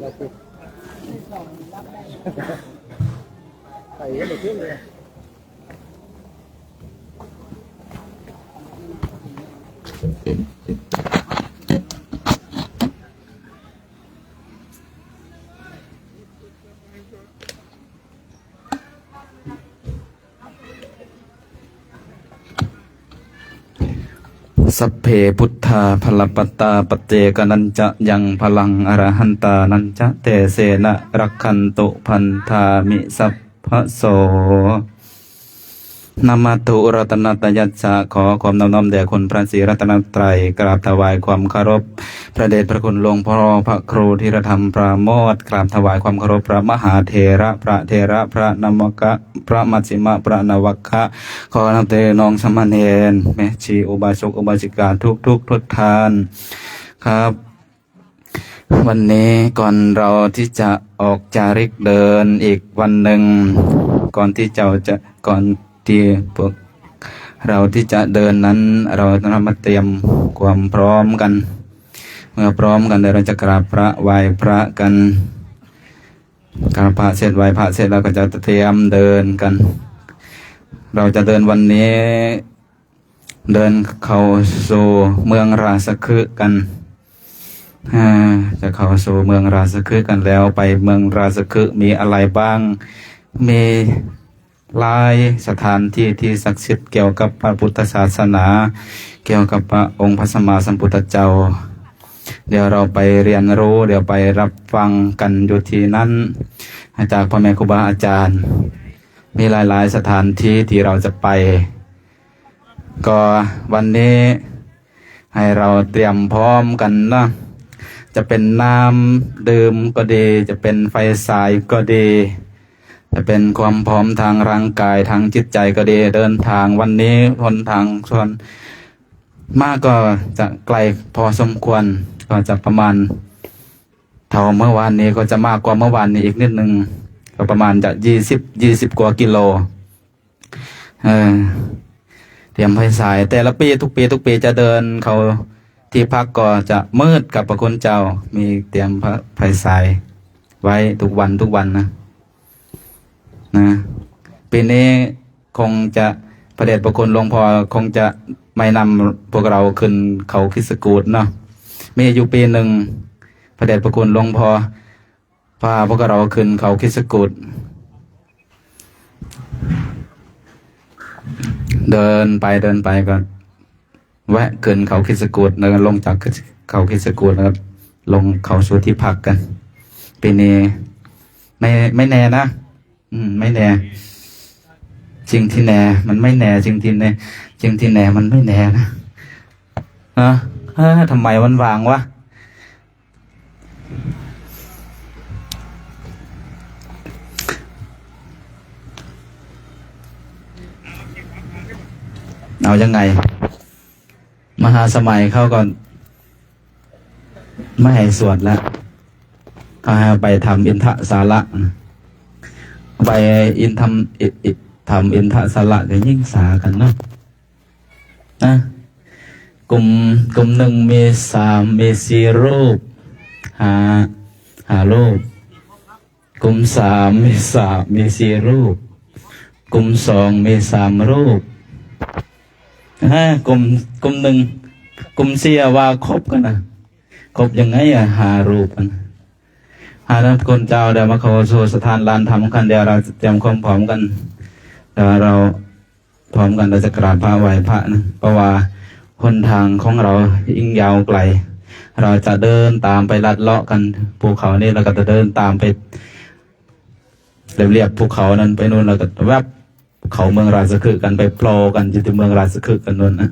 ใส่ก็ไม่ขึ้นเลยสัพเพพุทธาพลปตตาปเจกนัญจะยังพลังอรหันตานัญจะเตเสนะรักขันตุพันธามิสัพพโสนามาตุรัตนตยัสสะขอความน้อมแด่คุณพระศรีรัตนตรัยกราบถวายความเคารพพระเดชพระคุณหลวงพ่อพระครูธีรธรรมปราโมทย์กราบถวายความเคารพพระมหาเถระพระเถระพระนวกะพระมัชฌิมะพระนวกะขอนับเตน้องสมณเณรแม่ชีอุบาสกอุบาสิกาทุกท่านครับวันนี้ก่อนเราที่จะออกจาริกเดินอีกวันหนึ่งก่อนที่พวกเราที่จะเดินนั้นเราต้องมาเตรียมความพร้อมกันเมื่อพร้อมกันเดี๋ยวเราจะกราบพระไหว้พระกันกราบพระเสร็จไหว้พระเสร็จเราก็จะเตรียมเดินกันเราจะเดินวันนี้เดินเข้าสู่เมืองราชคฤห์กันจะเข้าสู่เมืองราชคฤห์กันแล้วไปเมืองราชคฤห์มีอะไรบ้างมีหลายสถานที่ที่ศักดิ์สิทธิ์เกี่ยวกับพระพุทธศาสนาเกี่ยวกับพระองค์พระสัมมาสัมพุทธเจ้าเดี๋ยวเราไปเรียนรู้เดี๋ยวไปรับฟังกันอยู่ที่นั้นจากพ่อแม่ครูบาอาจารย์มีหลายๆสถานที่ที่เราจะไปก็วันนี้ให้เราเตรียมพร้อมกันนะจะเป็นน้ำดื่มก็ดีจะเป็นไฟฉายก็ดีจะเป็นความพร้อมทางร่างกายทางจิตใจก็ดีเดินทางวันนี้หนทางส่วนมากก็จะไกลพอสมควรก็จะประมาณเท่าเมื่อวานนี้ก็จะมากกว่าเมื่อวานนี้อีกนิดนึงก็ประมาณจะ20กว่ากิโลเตรียมไฟฉายแต่ละปีทุกปีจะเดินเขาที่พักก็จะมืดกับพระคุณเจ้ามีเตรียมไฟฉายไว้ทุกวันนะปีนี้คงจะพระเดชพระคุณหลวงพ่อคงจะไม่นำพวกเราขึ้นเขาคิสกูฏเนาะมีอยู่ปีหนึ่งพระเดชพระคุณหลวงพ่อพาพวกเราขึ้นเขาคิสกูฏเดินไปก็แวะขึ้นเขาคิสกูฏแล้วลงจากเขาคิสกูฏแล้วลงเขาสู่ที่พักกันปีนี้ไม่แน่นะไม่แน่จริงที่แน่มันไม่แน่จริงที่แน่มันไม่แน่นะทำไมมันวางวะเอายังไงมหาสมัยเข้าก่อนไม่ให้สวดแล้วเขาให้ไปทำอินทสาระไปทำอินทสาระก็ยิ่งสากันเนาะกลุ่มหนึ่งมี4 รูปหารูปกลุ่ม3มี4 รูปกลุ่ม2มี3 รูปกลุ่ม1กลุ่ม4ว่าครบกันนะครบยังไง5 รูปกันท่านคนเจ้าเดี๋ยวมาเข้าสู่สถานลานธรรมกันเดี๋ยวเราเตรียมความพร้อมกันเดี๋ยวเราพร้อมกันเราจะกราบพระไหว้พระนะเพราะว่าหนทางของเรายิ่งยาวไกลเราจะเดินตามไปลัดเลาะกันภูเขานี่เราก็จะเดินตามไปเรียบภูเขานั้นไปนู่นเราก็แวบเขาเมืองราชคฤห์กันไปโผล่กันที่เมืองราชคฤห์กันนู่นนะ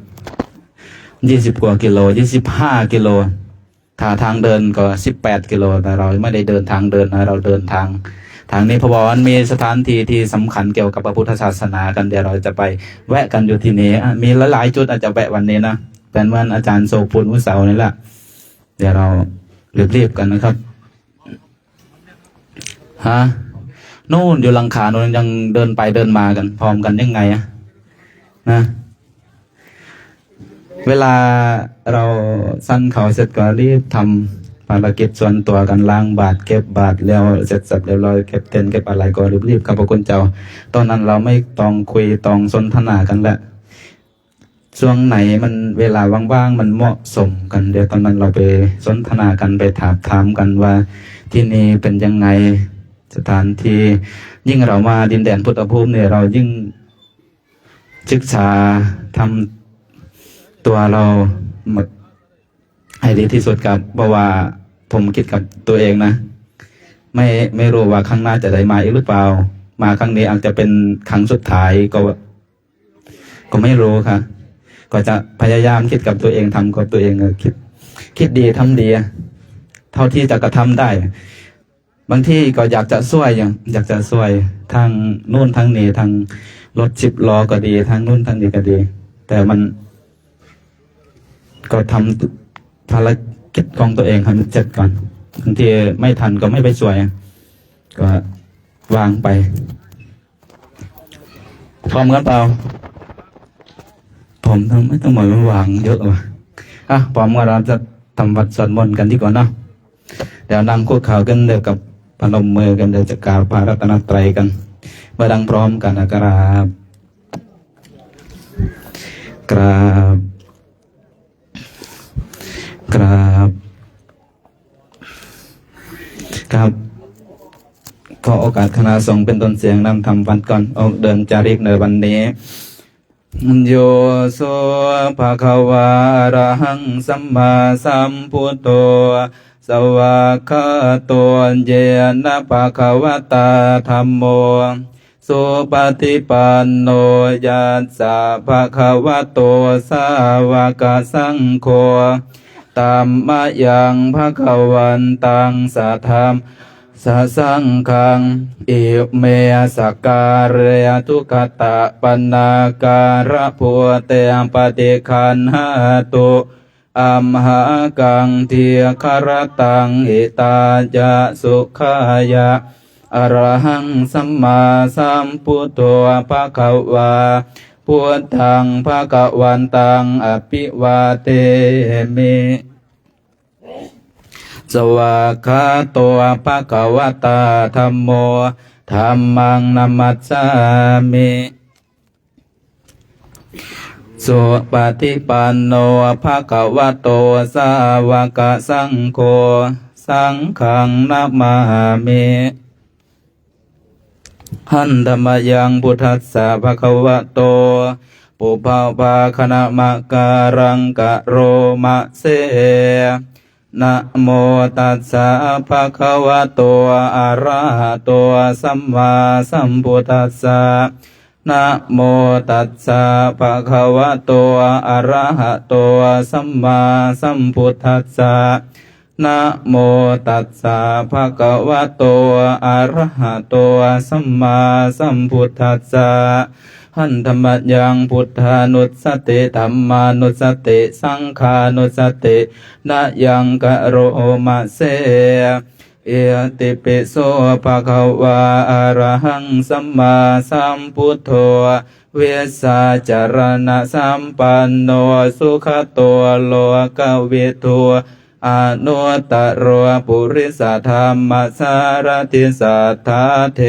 20 กว่ากิโล25 กิโลถ้าทางเดินก็18 กิโลแต่เราไม่ได้เดินทางเดินนะเราเดินทางนี้เพราะว่ามันมีสถานที่ที่สำคัญเกี่ยวกับพระพุทธศาสนากันเดี๋ยวเราจะไปแวะกันอยู่ที่นี้มีหลายๆจุดอาจจะแวะวันนี้นะเป็นวันอาจารย์โศกปุณวุฒิเสานี่แหละเดี๋ยวเรารีบกันนะครับนู่นอยู่หลังคาโน่นยังเดินไปเดินมากันพร้อมกันยังไงนะเวลาเราสั้นเขาเสร็จก็รีบทำ ภารกิจส่วนตัวกันล้างบาตรเก็บบาตรแล้วเสร็จสับเรียบร้อยเก็บเต็นท์เก็บอะไรก็รีบๆครับพระคุณเจ้าตอนนั้นเราไม่ต้องคุยต้องสนทนากันละช่วงไหนมันเวลาว่างๆมันเหมาะสมกันเดี๋ยวตอนนั้นเราไปสนทนากันไปถามกันว่าที่นี่เป็นยังไงสถานที่ยิ่งเรามาดินแดนพุทธภูมิเนี่ยเรายิ่งศึกษาทำตัวเราให้ดีที่สุดครับเพราะว่าผมคิดกับตัวเองนะไม่รู้ว่าครั้งหน้าจะได้มาอีกหรือเปล่ามาครั้งนี้อาจจะเป็นครั้งสุดท้ายก็ไม่รู้ครับก็จะพยายามคิดกับตัวเองทำกับตัวเองคิดดีทำดีเท่าที่จะกระทำได้บางที่ก็อยากจะช่วยอยากจะช่วยทางนู่นทางนี้ทางรถ10 ล้อก็ดีทางนู่นทางนี้ก็ดีแต่มันก็ทำภารกิจของตัวเองให้มันเสร็จก่อนบางทีไม่ทันก็ไม่ไปช่วยก็วางไปพร้อมกันเปล่าผมไม่ต้องหมายว่าวางเยอะว่ะพร้อมกันเราจะทำวัดสวดมนต์กันดีกว่าเนาะเดี๋ยวนั่งคุกเข่ากันเดี๋ยวกับพนมมือกันเดี๋ยวจะกล่าวพระรัตนตรัยกันเมื่อดังพร้อมกันนะครับกราบครับขอโอกาสคณะสงฆ์เป็นต้นเสียงนำทำวัดก่อนออกเดินจาริกในวันนี้โยโสภะคะวะอะระหังสัมมาสัมพุทโธสวากขาโตเยนะภะคะวะตาธัมโมสุปฏิปันโนยัสสะภะคะวะโตสาวกสังโฆตัมมะยังภะคะวันตังสัทธัมสสังฆังอิเมสักการะทุกขตะปันนาการะพุเตมปฏิคันหาตุอัมหากังเทียคารตังอิตายะสุขายะอรหังสัมมาสัมพุทโธภะคะวาพุทธังภะคะวันตังอภิวาเทมิสวากขาโตภะคะวะตาธัมโมธัมมังนัมมัสสามิสุปฏิปันโนภะคะวะโตสาวกสังโฆสังฆังนะมามิหันธรรมยังพุทธัสสะภะคะวะโตปุพพภาคณมะการังกะโรมะเสนะโมตัสสะภะคะวะโตอะระหะโตสัมมาสัมพุทธัสสะนะโมตัสสะภะคะวะโตอะระหะโตสัมมาสัมพุทธัสสะนะโมตัสสะภะคะวะโตอะระหะโตสัมมาสัมพุทธัสสะหันธรรมยังพุทธานุสติธัมมานุสติสังฆานุสตินะยังกะโรมะเสเอติปิโสภะคะวะอะระหังสัมมาสัมพุทโธเวสสาจารณะสัมปันโนสุขโตโลกวิทูอนุตตรปุริสธรรมสารติสัทธาเท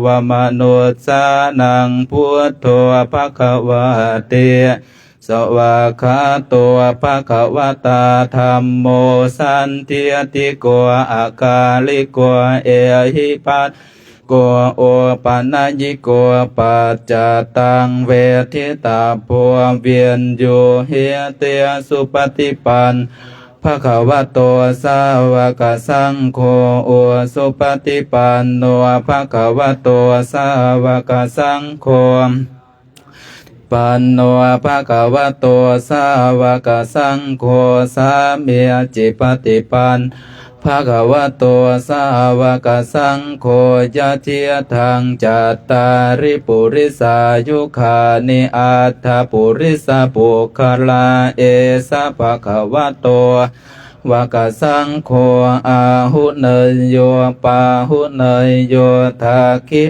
วมนุษสานังพุทโธภะคะวะเตสวากขาโตภะคะวะตาธัมโมสันติติโกอาคาลิโกเอหิปัสโกโอปัญญิโกปัจจตังเวทิตาโพเวียนโยเฮเตสุปฏิปันภะคะวะโตสาวกสังโฆโอสุปฏิปันโนภะคะวะโตสาวกสังโฆปันโนภะคะวะโตสาวกสังโฆสามีจิปฏิปันภะคะวะโตสาวกสังโฆยะเทียทังจัตตาริปุริสายุคานิอัตถปุริสปุคลาเอสะภะคะวะโตวกสังโฆอาหุเนยโยปาหุเนยโยทาคิ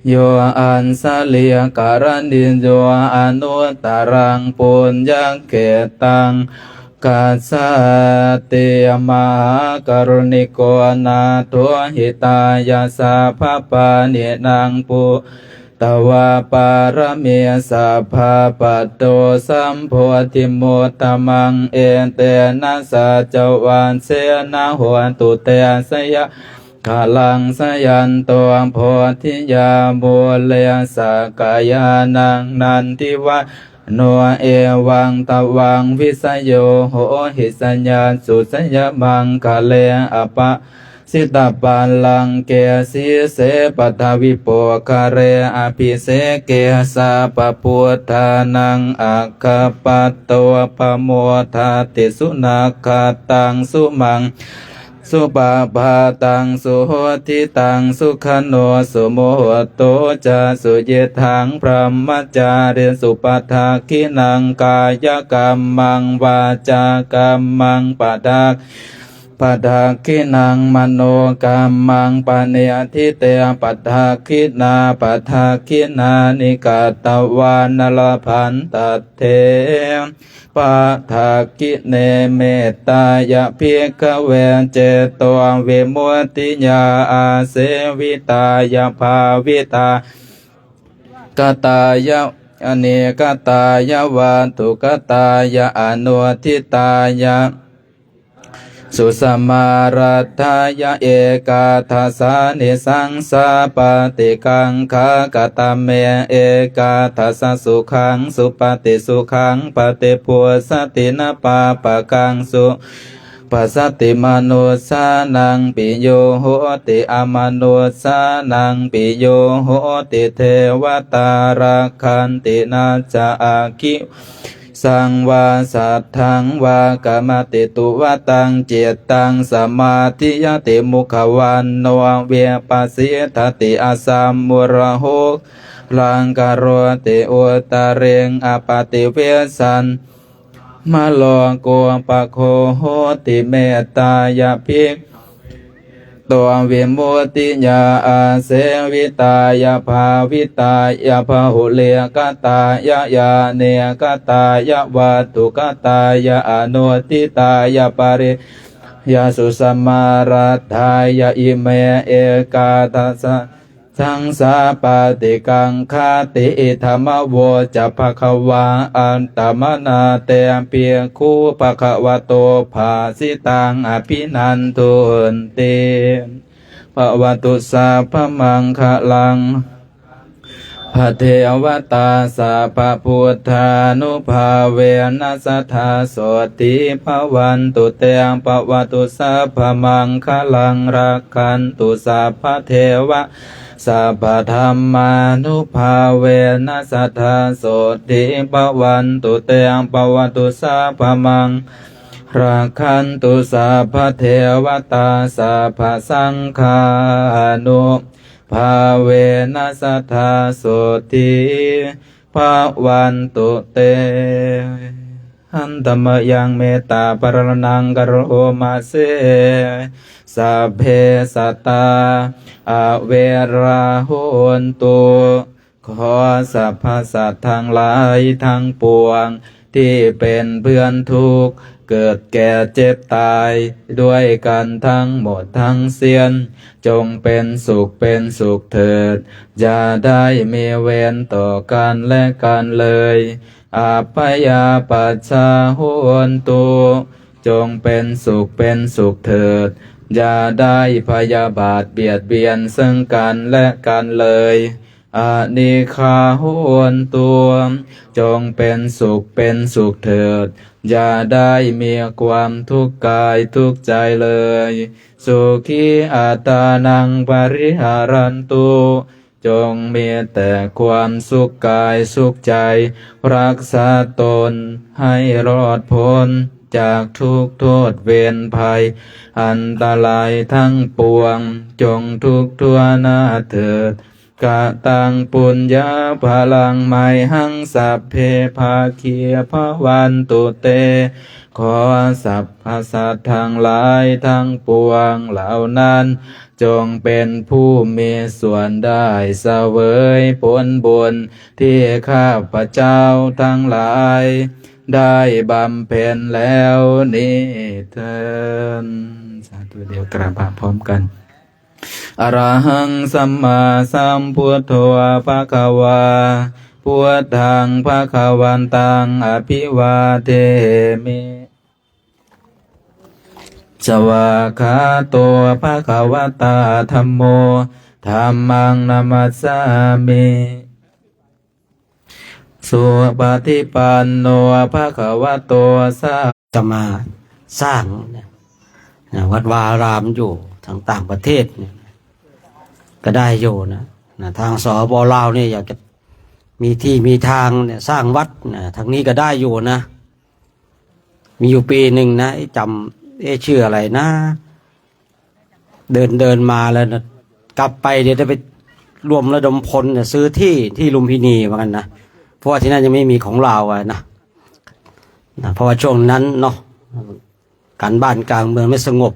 โยอันสเลียการันดินโยอนุตตรังปุญญเกตัง กัสสติมหากรุณิโกนาโถหิตายาสัพพปานินางปุตวาปารเมียสัพพะปัตโตสัมโพธิโมตตมังเอเตนะสัจวันเสนะโหตุเตสยะกาลังสยันตัวโพธิยาบุเลสกายานังนันทิวะโนเอวังตวังวิสโยโหหิสัญญาสุสัญญมังคะเลอปะสิตาปัลลังเกสีเสปัทวิโปคาเรอภิเสเกสาปพุทธานังอัคคปัตโตปโมทาติสุนาคาตังสุมังสุปาปาตังสุโหติตังสุขโนสุโมหโตจาสุเยทังพรหมจาริสุปทาคินังกายกรรมังวาจากรรมังปะดาคินังมโนกรรมังปะเนอทิเตปัฏฐาคินาปัฏฐาคินานิกาตวานลพันตเทปัฏฐาคิเนเมตตายะภิกขเวเจโตวิมุตติญาอาเสวิตายะภาวิตากตายะอเนกตายะวันตุกตายะอนุทิตายะสุสมารัตถายะเอกาทัสสานิสังสาปฏิกังคากตเมเอกาทัสสะสุขังสุปฏิสุขังปฏิปัวสตินปาปะกังสุปัสสติมนุสานังปิโยโหติอมนุสานังปิโยโหติเทวตาราคันตินาจาอาคิสังวาสัทธังวากามติตุวตังเจตังสมาธิยติมุขวันโนเวปัสสิทติอาสัมมุระโหลังกโรติอุตเรงอปติเวสันมะโลโกปะโคโหติเมตตายะภิกตัววิมุตติญาอาเสวิตายะภาวิตายะพหุเลกตายะยาเนกตายะวัตถุกตายะอนุทิตายะปริยาสุสมารัตถายะอิเมเอกาทัสสะสังสาปฏิกังคติธรรมโวจะภควาอันตมนาเตเปียคูภควโตภาสิตังอภินันทุนเตภวตุสัพพมังคะลังพระเทวตาสัพพพุทธานุภาเวนัสทธาโสติภวันตุเตงภวตุสัพพมังคะลังรักขันตุสัพพเทวะสัพพธรรมานุภาเวนัสทธาโสติภวันตุเตงภวตุสัพพมังราคันตุสัพพเทวตาสัพพสังฆานุภาเวนัสทธาโสติภวันตุเตหันตมยังเมตตาปรนังกโรมาเสสัพเพสัตตาอเวราโหนตุขอสัพพสัตว์ทั้งหลายทั้งปวงที่เป็นเพื่อนทุกข์เกิดแก่เจ็บตายด้วยกันทั้งหมดทั้งเสียนจงเป็นสุขเถิดอย่าได้มีเวรต่อกันและกันเลยอาพยาปัชชาโหนตุจงเป็นสุขเถิดอย่าได้พยาบาทเบียดเบียนซึ่งกันและกันเลยอานิคาโหนตัวจงเป็นสุขเถิดอย่าได้มีความทุกข์กายทุกข์ใจเลยสุขีอัตานังปริหารันตุจงมีแต่ความสุขกายสุขใจรักษาตนให้รอดพ้นจากทุกโทษเวรภัยอันตรายทั้งปวงจงทุกทั่วหน้าเถิดกะตังปุญญาพลังไมหังสัพเพภาคีภวันตุเตขอสัพพสัตว์ทั้งหลายทั้งปวงเหล่านั้นจงเป็นผู้มีส่วนได้เสวยผลบุญที่ข้าพเจ้าทั้งหลาย ได้บำเพ็ญแล้วนี้เถิดสาธุเดียวกราบพร้อมกันอรหังสัมมาสัมพุทโธภะคะวาพุทธังภะคะวันตังอภิวาเทมิสวากขาโตภะคะวตาธัมโมธัมมังนัมมัสสามิสุปฏิปันโนภะคะวะโตสาจะมาสร้างวัดวาอารามอยู่ทางต่างประเทศเนี่ยก็ได้อยู่นะทางสปลาวเนี่ยอยากจะมีที่มีทางเนี่ยสร้างวัดนะทางนี้ก็ได้อยู่นะมีอยู่ปีหนึ่งนะจำชื่ออะไรนะเดินมาแล้วนะกลับไปเดี๋ยวจะไปรวมระดมพลเนี่ยซื้อที่ลุมพินีเหมือนกันนะเพราะว่าที่นั่นยังไม่มีของเราอะนะเพราะว่าช่วงนั้นเนาะการบ้านกลางเมืองไม่สงบ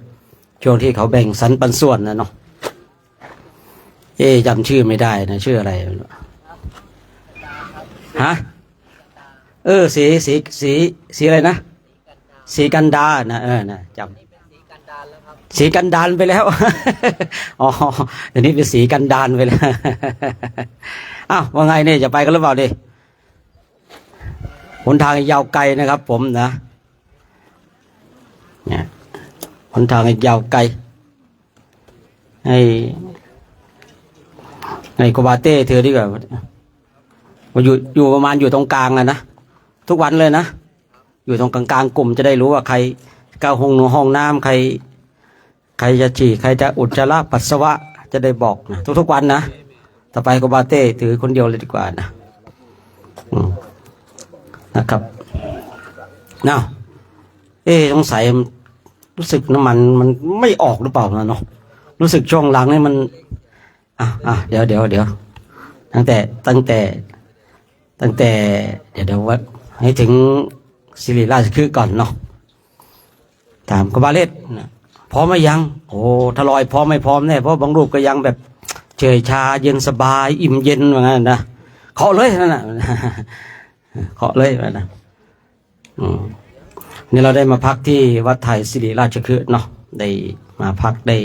ช่วงที่เขาแบ่งสรรปันส่วนนะเนาะจำชื่อไม่ได้นะชื่ออะไรฮะสีอะไรนะสีกันดานะนะจำสีกันดานไปแล้วอ๋อเดี๋ยวนี้เป็นสีกันดานไปแล้วอ้าวว่าไงเนี่ยจะไปกันหรือเปล่าดิหนทางยาวไกลนะครับผมนะเนี่ยหนทางยาวไกลให้โกบาเต้เธอดีกว่ามาอยู่ประมาณอยู่ตรงกลางนะทุกวันเลยนะอยู่ตรงกลางกลุ่มจะได้รู้ว่าใครก้าวห้องน้ำใครจะฉี่ใครจะอุจจาระปัสสาวะจะได้บอกนะทุกวันนะต่อไปโกบาเต้ถือคนเดียวเลยดีกว่านะครับสงสัยรู้สึกน้ำมันไม่ออกหรือเปล่านะเนาะรู้สึกช่วงหลังนี่มันเดี๋ยวตั้งแต่เดี๋ยวว่าให้ถึงศิริราชคฤห์ก่อนเนาะถามกบาเลศพร้อมไหมยังโอ้ทลอยพร้อมไม่พร้อมแน่เพราะบางรูปก็ยังแบบเฉยชาเย็นสบายอิ่มเย็นว่างั้นนะเคาะเลยนั่นน่ะเคาะเลยนะนี่เราได้มาพักที่วัดไทยศิริราชคฤห์เนาะได้มาพักได้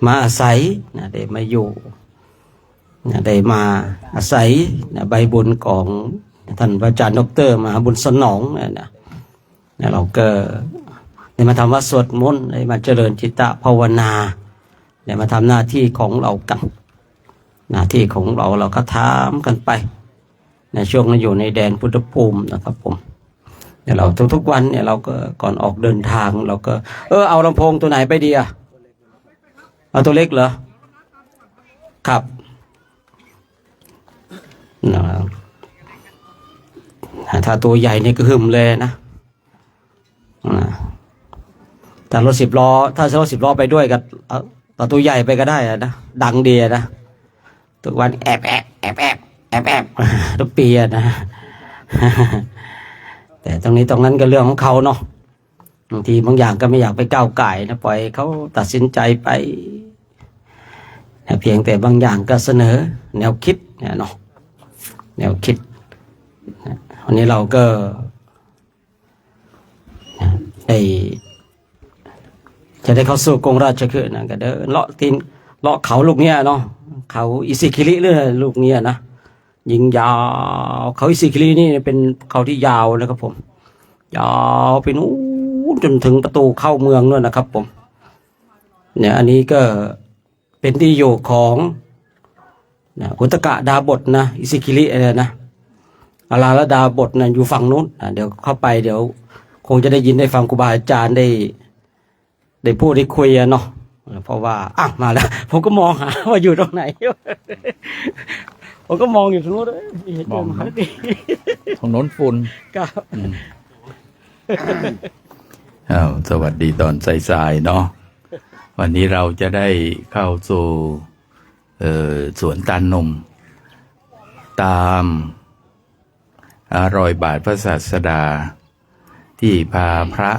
มาอาศัยนะได้มาอยู่นะได้มาอาศัยนะใบบุญของท่านพระอาจารย์ดร.มหาบุญสนองนะเราก็ได้มาทำวัดสวดมนต์ได้มาเจริญจิตตภาวนาได้มาทำหน้าที่ของเรากันหน้าที่ของเราก็ถามกันไปในช่วงนั้นอยู่ในแดนพุทธภูมินะครับผมเนี่ยเราทุกวันเนี่ยเราก็ก่อนออกเดินทางเราก็เอาลำโพงตัวไหนไปดีเอาตัวเล็กเหรอครับถ้าตัวใหญ่นี่ก็หึมเลยนะถ้ารถ10 ล้อถ้ารถ10 ล้อไปด้วยกับต่อตัวใหญ่ไปก็ได้นะดังดีนะทุกวันแอบทุกปีนะแต่ตรงนั้นก็เรื่องของเขาเนาะบางทีบางอย่างก็ไม่อยากไปก้าวก่ายนะปล่อยเขาตัดสินใจไปเพียงแต่บางอย่างก็เสนอแนวคิดเนาะแนวคิดวันนี้เราก็จะได้เข้าสู่กรุงราชคฤห์นะก็เดินเลาะเขาลูกเนี้ยเนาะเขาอิสิคิริเรื่องลูกเนี้ยนะยิงยาวเขาอิสิคิรินี่เป็นเขาที่ยาวนะครับผมยาวไปนู้นจนถึงประตูเข้าเมืองนู่นนะครับผมเนี่ยอันนี้ก็เป็นที่อยู่ของอุตกะดาบทนะอิสิคิริอะไรนะอาราลดาบทนะอยู่ฝั่งนู้นเดี๋ยวเข้าไปเดี๋ยวคงจะได้ยินได้ฟังครูบาอาจารย์ได้พูดได้คุยเนาะเพราะว่ามาแล้วผมก็มองหาว่าอยู่ตรงไหนผมก็มองอยู่ตรงนู้นมองตรงโน้นฝุ่นครับสวัสดีตอนสายๆเนาะวันนี้เราจะได้เข้าสู่สวนตาลนมตามรอยบาทพระศาสดาที่พาพระ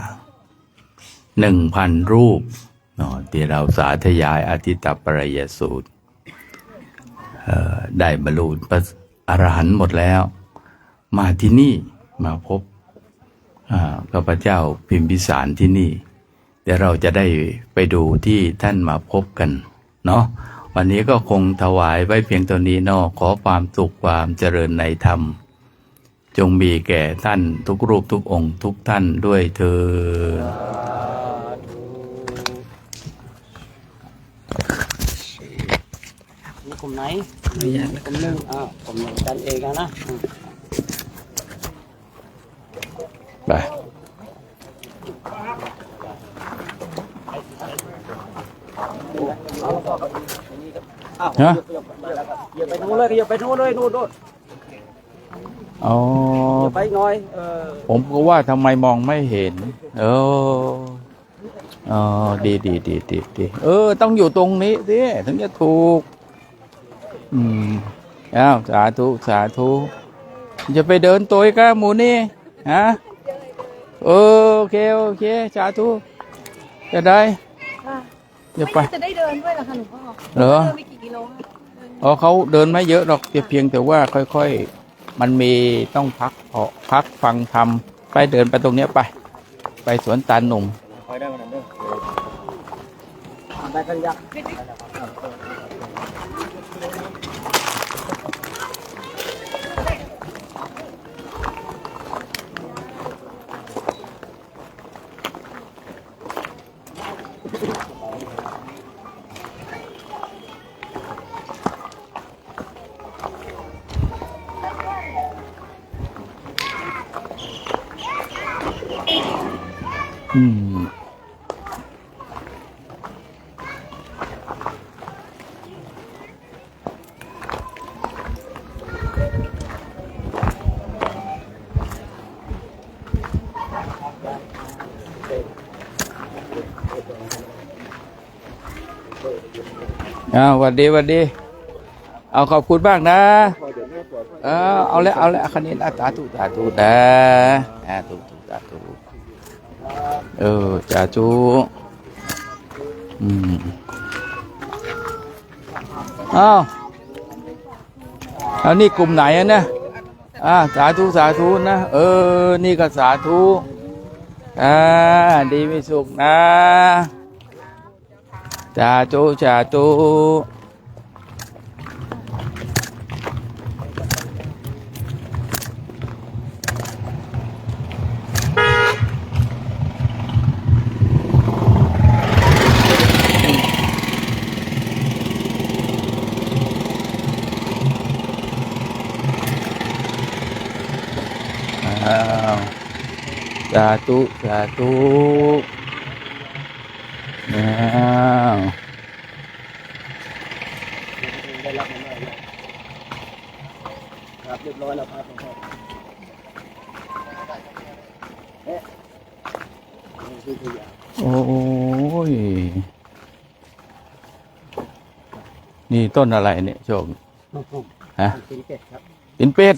1,000 รูปที่เราสาธยายอทิตตปริยสูตรได้บรรลุพระอรหันต์หมดแล้วมาที่นี่มาพบ ข้าพเจ้าพิมพิสารที่นี่เดี๋ยวเราจะได้ไปดูที่ท่านมาพบกันเนาะวันนี้ก็คงถวายไว้เพียงตัวนี้เนาะขอความสุขความเจริญในธรรมจงมีแก่ท่านทุกรูปทุกองค์ทุกท่านด้วยเถิดนี่กลุ่มไหนกลุ่มหนึ่งกลุ่มหนึ่งกันเองนะไปฮะอย่าไปนู้นเลยอย่าไปนู้นเลยนู่นอ๋ออย่าไปน้อยผมก็ว่าทำไมมองไม่เห็นดีต้องอยู่ตรงนี้สิถึงจะถูกสาธุจะไปเดินตัวก็หมูนี่ฮะโอเคสาธุจะได้จะไปจะได้เดินด้วยเหรอคะหลวงพ่อเหรอเดินไปกี่กิโลเขาเดินไม่เยอะหรอกเพียงแต่ว่าค่อยๆมันมีต้องพักฟังธรรมไปเดินไปตรงเนี้ยไปสวนตาลหนุ่มไปได้มันเด้อได้กันยักหวัดดีเอาขอบคุณบ้างนะเอาแล้วคันนี้นะสาธุนะสาธุสาธุเอานี่กลุ่มไหนนะสาธุนะนี่ก็สาธุดีมีสุขนะสาธุสาธุได้รับมาครับเรียบร้อยแล้วครับโอ้ยนี่ต้นอะไรเนี่ยโชคฮะตีนเป็ดครับตีนเป็ด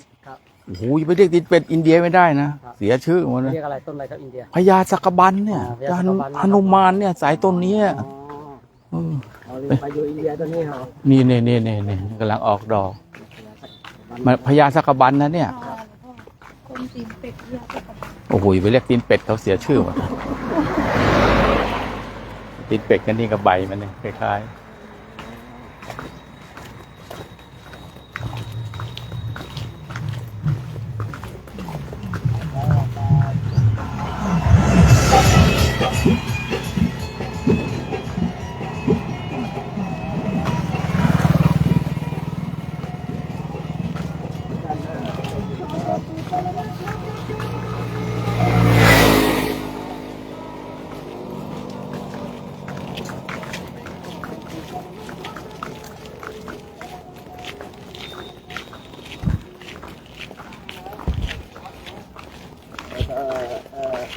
โอ้โหไปเรียกตีนเป็ดอินเดียไม่ได้นะเสียชื่อหมดเลยเรียกอะไรต้นอะไรครับอินเดียพญาสักบันเนี่ยหนุมานเนี่ยสายต้นนี้ไปอยู่อินเดียตัวนี้เหรอนี่กำลังออกดอกมาพญาสักบันนะเนี่ยโอ้โหไปเรียกตีนเป็ดเขาเสียชื่อหมดตีนเป็ดกันนี่กับใบมันเนี่ยคล้ายๆ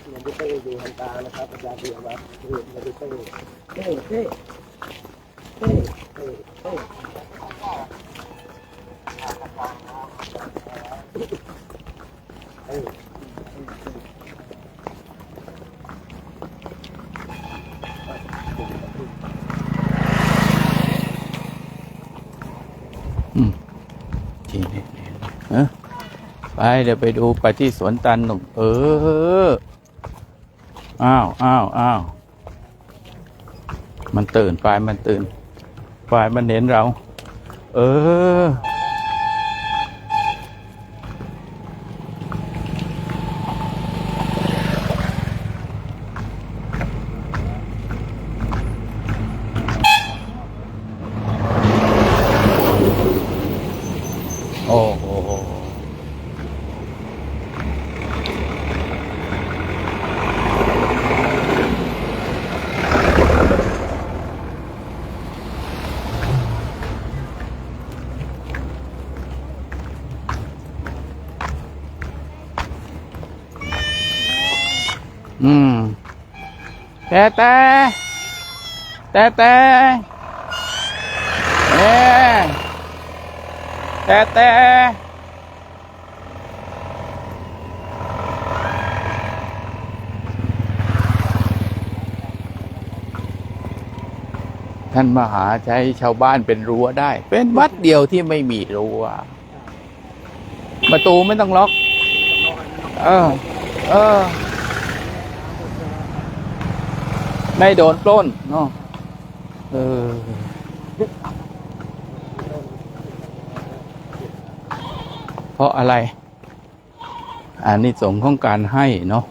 เนี่ยดิเต้อยู่ทางกลางนะครับอาจารย์เดียวว่าเนี่ยดิเต้ทีนี้ไปเดี๋ยวไปดูไปที่สวนตาลหนุ่ม อ้าวอ้าวอ้าวมันตื่นไฟมันตื่นไฟมันเห็นเรา เออโอ้โหแต่ท่านมหาใช้ชาวบ้านเป็นรั้วได้ เป็นวัดเดียวที่ไม่มีรั้วประตูไม่ต้องล็อก ไม่โดนปล้นเนาะเพราะอะไรอานิสงส์ของการให้เนาะ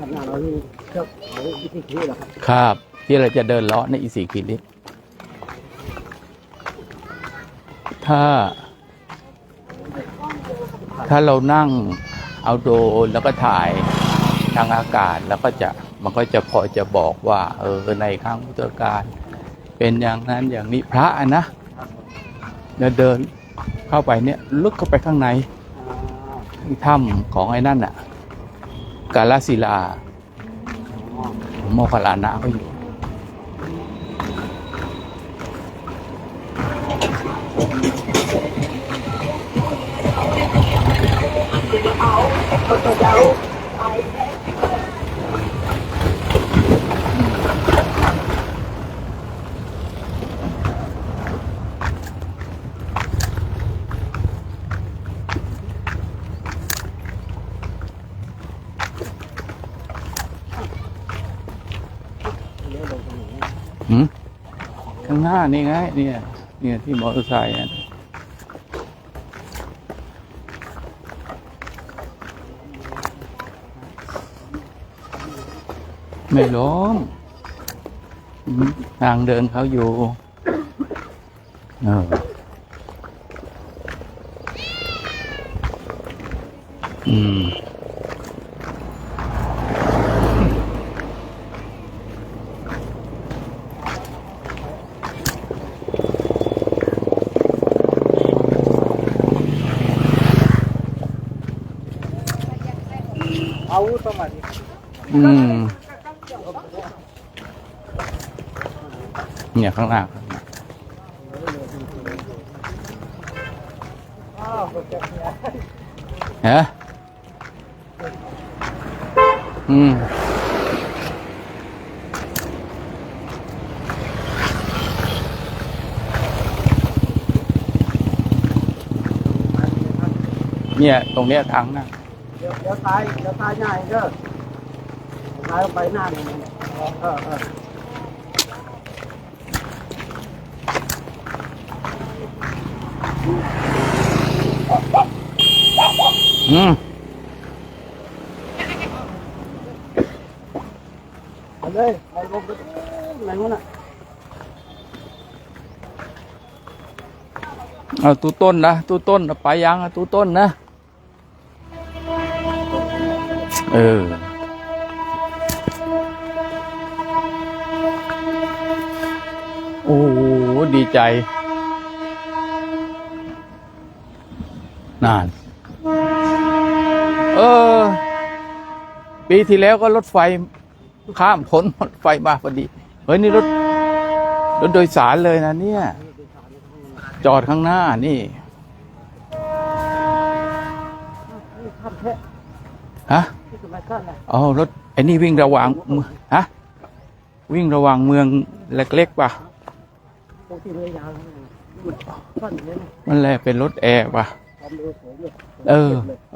ทำงานเราที่เจ้าเขาวิธีคิดเหรอครับ ครับที่เราจะเดินเลาะในอีสีกิลิตถ้าเรานั่งเอาโดรนแล้วก็ถ่ายทางอากาศแล้วก็มันก็จะพอจะบอกว่าในครั้งพุทธกาลเป็นอย่างนั้นอย่างนี้พระนะเดินเข้าไปเนี่ยลึกเข้าไปข้างในถ้ำของไอ้นั่นน่ะกาลศิลาโมคคัลลานะก็อยู่ข้างหน้านี่ไงเนี่ยที่มอเตอร์ไซค์ไม่ล้มทางเดินเขาอยู่เอาสมัยเนี่ยข้างหน้าฮะเนี่ยตรงเนี้ยทางนะเดี๋ยวซ้ายง่ายเด้อซ้ายไปหน้านี่ไปเลยไปลงไปไหนวะน่ะเอาตู้ต้นนะตู้ต้นไปยังตู้ต้นนะโอ้โหดีใจนานปีที่แล้วก็รถไฟข้ามพ้นรถไฟมาพอดี ฮ้ยนี่รถโดยสารเลยนะเนี่ยจอดข้างหน้านี่ ทำแค่ ฮะ ที่สมัยก่อนแหละ อ๋อรถไอ้นี่วิ่งระหว่างฮะวิ่งระหว่างเมืองเล็กๆป่ะ ปกติเรือยาวมันฟันเลยนะ มันแลเป็นรถแอร์ป่ะ ความเร็วสูงเลย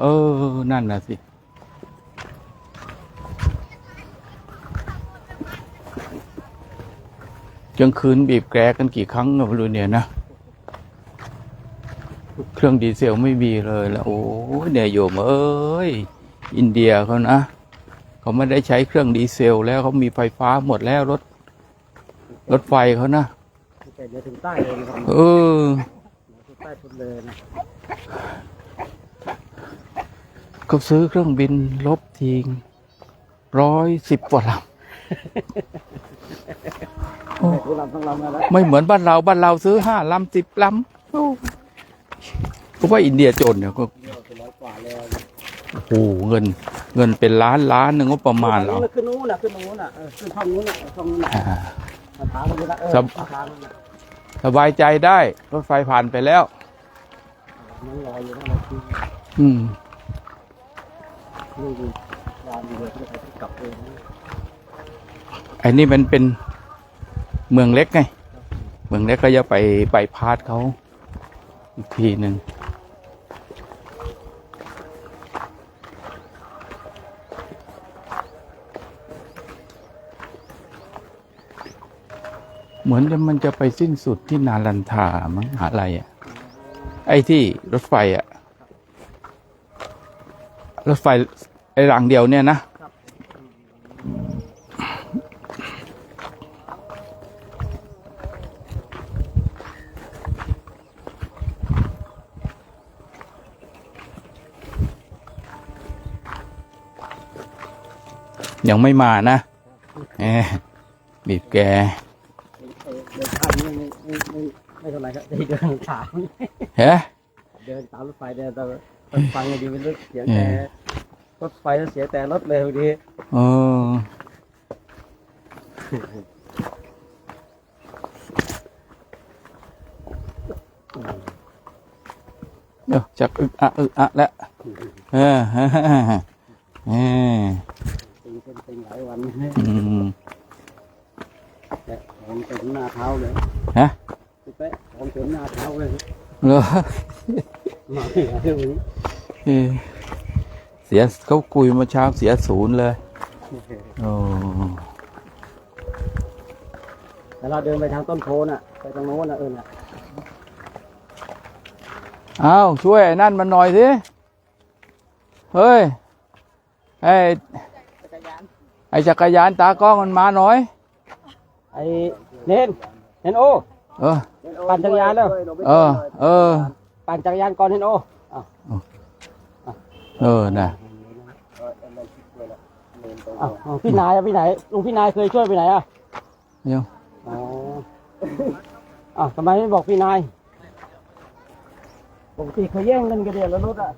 เออนั่นน่ะสิกลางคืนบีบแกรกันกี่ครั้งก็ไม่รู้เนี่ยนะเครื่องดีเซลไม่มีเลยแล้วโอ้ยเนี่ยโยมเอ้ยอินเดียเขานะเขาไม่ได้ใช้เครื่องดีเซลแล้วเขามีไฟฟ้าหมดแล้วรถไฟเขานะ แต่เดี๋ยวถึงใต้เลยนะครับ ถึงใต้สุดเลยนะ ก็ซื้อเครื่องบินลบทิ้ง110 กว่าลำ ทุกลำทั้งลำแล้ว ไม่เหมือนบ้านเราซื้อ5 ลำ 10 ลำเพราะว่าอินเดียจนเนี่ยก็ เป็นร้อยกว่าแล้ว โอ้โหเงินเป็นล้านหนึ่งก็ประมาณเรา ขึ้นนู้นน่ะขึ้นห้องนู้นน่ะห้องนู้นน่ะมาถามกันละทางน่ะ สบายใจได้รถไฟผ่านไปแล้ว นั่งรออยู่นั่นแหละคือ อืม นี่ดูวางอยู่เลยที่เขากลับเอง ไอ้นี่มันเป็นเมืองเล็กไงเมืองเล็กก็จะไปพาดเขาอีกทีหนึ่งเหมือนมันจะไปสิ้นสุดที่นาลันทามั้งหาอะไรอ่ะไอ้ที่รถไฟอ่ะรถไฟไอ้รางเดียวเนี่ยนะยังไม่มานะบีบแก เดินข้ามไม่เท่าไหร่ครับเดินถาม เฮ้ เดินตามรถไฟเดินตามรถไฟดีเป็นรถเสียแต่รถไฟแล้วเสียแต่รถเลยดี เออเดี๋ยวจักอึกอะแล้วเออเป็นหลายวัน แต่ของเต็มหน้าเท้าเลย ฮะ แปะของเต็มหน้าเท้าเลย เหรอ มาเรื่องนี้ เสียเขาคุยมาเช้าเสีย0เลยโอ้ แต่เราเดินไปทางต้นโพน่ะไปทางโน้นน่ะน่ะ เอาช่วยไอ้นั่นมันหน่อยสิเฮ้ยไอ้จักรยานตากล้องมันมาหน่อย ไอ้เน้นโอ ปั่นจักรยานแล้ว ปั่นจักรยานก่อนเน้นโอน่ะพี่นายอะพี่ไหนลุงพี่นายเคยช่วยไปไหนอะ ยัง ทำไมไม่บอกพี่นายปกติเคยแย่งกันกระเดียดแล้วรถอะ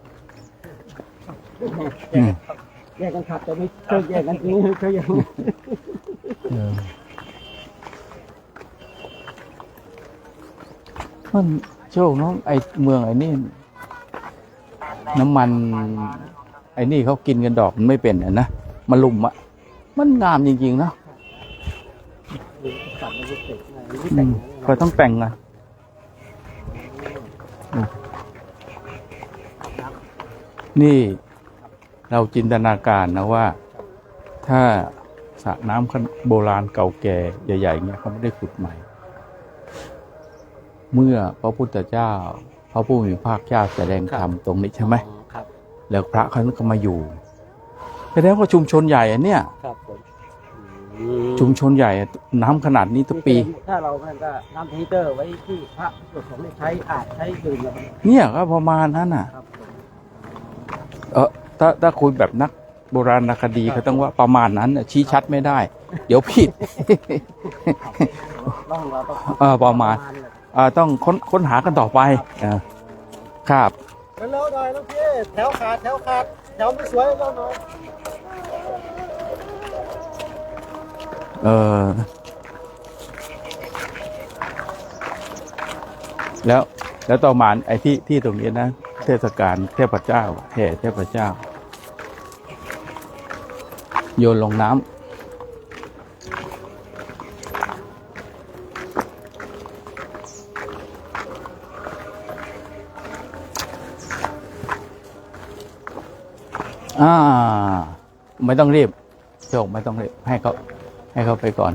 แย่งกันขับแต่ไม่เคยแย่งกันจริงเคยแย่ง มันโชคเนาะไอ้เมืองไอ้นี่น้ำมันไอ้นี่เขากินกันดอกมันไม่เป็นอ่ะนะมาลุมอ่ะมันงามจริงๆเนาะก็ต้องแต่งอ่ะนี่เราจินตนาการนะว่าถ้าสระน้ำโบราณเก่าแก่ใหญ่ๆเงี้ยเขาไม่ได้ขุดใหม่เมื่อพระพุทธเจ้าพระผู้มีพระภาคเจ้าแสดงธรรมตรงนี้ใช่ไหมแล้วพระเขาก็มาอยู่แสดงว่าชุมชนใหญ่อันเนี้ยชุมชนใหญ่น้ำขนาดนี้ทุกปีถ้าเราก็น้ำฮีเตอร์ไว้ที่พระส่วนของใช้อาจใช้ดื่ม เนี่ยก็ประมาณนั้นน่ะถ้าคุยแบบนักโบราณคดีเขาต้องว่าประมาณนั้นชี้ชัดไม่ได้เดี๋ยวผิดประมาณต้องค้นหากันต่อไปครับแล้วหน่อยลูกพี่แถวขาดแถวไม่สวยแล้วหน่อย แล้วต่อมาไอ้ที่ตรงนี้นะเทศกาลเทพเจ้าแห่เทพเจ้าโยนลงน้ำไม่ต้องรีบโชคไม่ต้องรีบให้เขาไปก่อน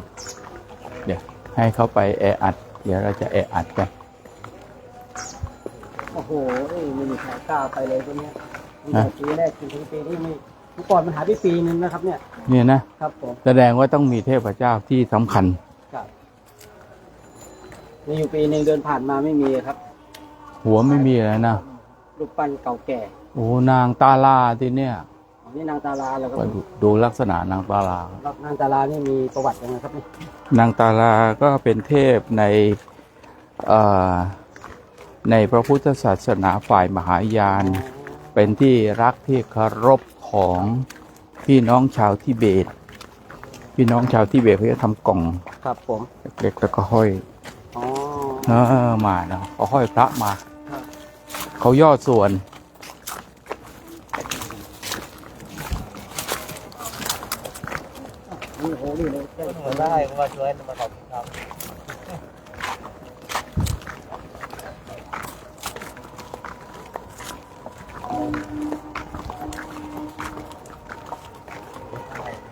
เดี๋ยวให้เขาไปแออัดเดี๋ยวเราจะแออัดกัน โอ้โหไม่มีใครกล้าไปเลยตัวเนี้ยปีแรกถึงปีนี้ไม่เมื่อก่อนมันหายไปปีนึงนะครับเนี่ยนะครับผมแสดงว่าต้องมีเทพเจ้าที่สำคัญครับมีอยู่ปีนึงเดินผ่านมาไม่มีครับหัวไม่มีอะไรนะรูปปั้นเก่าแก่โอ้นางตาลาที่เนี่ยนี่นางตาลาแล้วครับดูลักษณะนางตาลานางตาลานี่มีประวัติยังไงครับนี่นางตาลาก็เป็นเทพในพระพุทธศาสนาฝ่ายมหายานเป็นที่รักที่เคารพของพี่น้องชาวทิเบตเขาจะทำกล่องครับผมเล็กๆแล้วก็ห้อยมานะเขาห้อยพระมาเขาย่อส่วนนี่โอ้นี่เลยได้ว่าช่วยมาขอบคุณครับ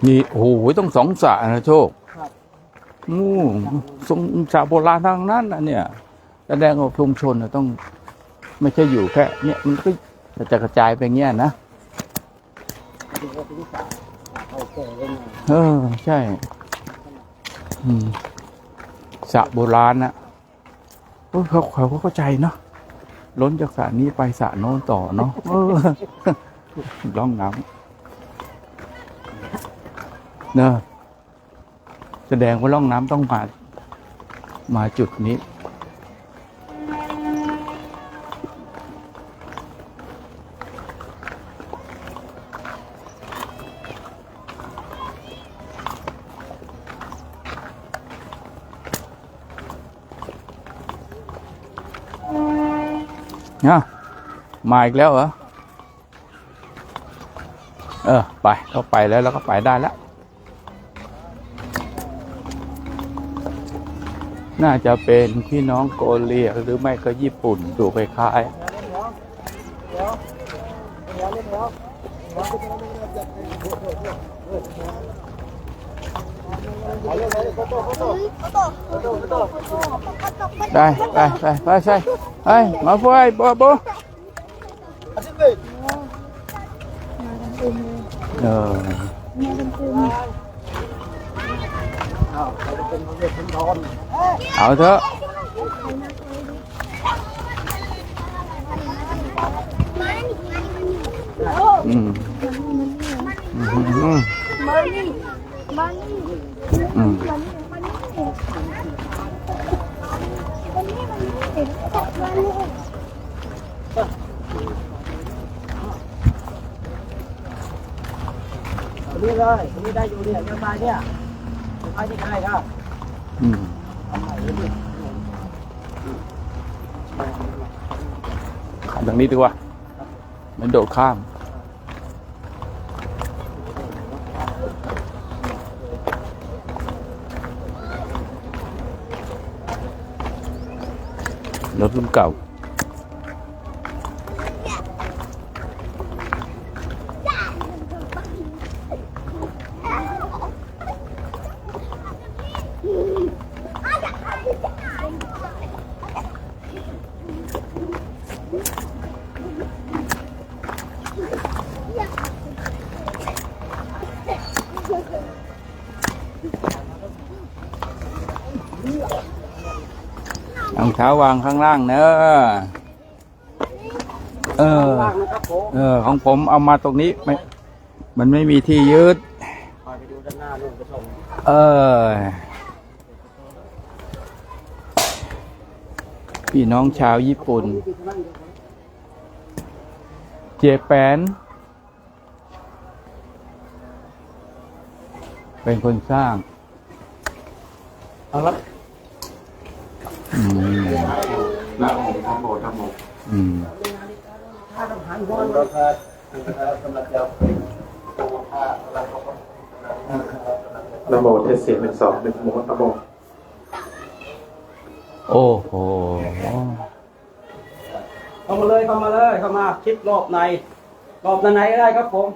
นี่โอ้โหต้อง2 สระนะโชคสงสระโบราณทางนั้นนะเนี่ยแสดงว่าชุมชนต้องไม่ใช่อยู่แค่เนี่ยมันก็จะกระจายไปเงี้ยนะใช่สระโบราณนะเขาเข้าใจเนาะล้นจากสระนี้ไปสระโน้นต่อเนาะร่องน้ำเนอะแสดงว่าร่องน้ำต้องมาจุดนี้มาอีกแล้วเหรอไปเข้าไปแล้วก็ไปได้แล้วน่าจะเป็นพี่น้องโกเลียหรือไม่ก็ญี่ปุ่นดูคล้ายได้มาช่วยโบเอาเถอะนี่เลยนี่ได้อยู่เนี่ยยังไงเนี่ยไปที่ไหนครับข้ามทางนี้ดีกว่ามันโดดข้ามรถรุ่นเก่ารองเท้าวางข้างล่างเนอะของผมเอามาตรงนี้มันไม่มีที่ยืดไปดูด้านหน้านู่นไปชมพี่น้องชาวญี่ปุ่นเจแปนเป็นคนสร้างเอาละ นะโมนะโมนะโม อืม นะโมเทศเสียงหนึ่งสองหนึ่งโมนะโม โอ้โห เข้ามาเลยเข้ามาเลยเข้ามาคิดรอบในรอบในก็ได้ครับผม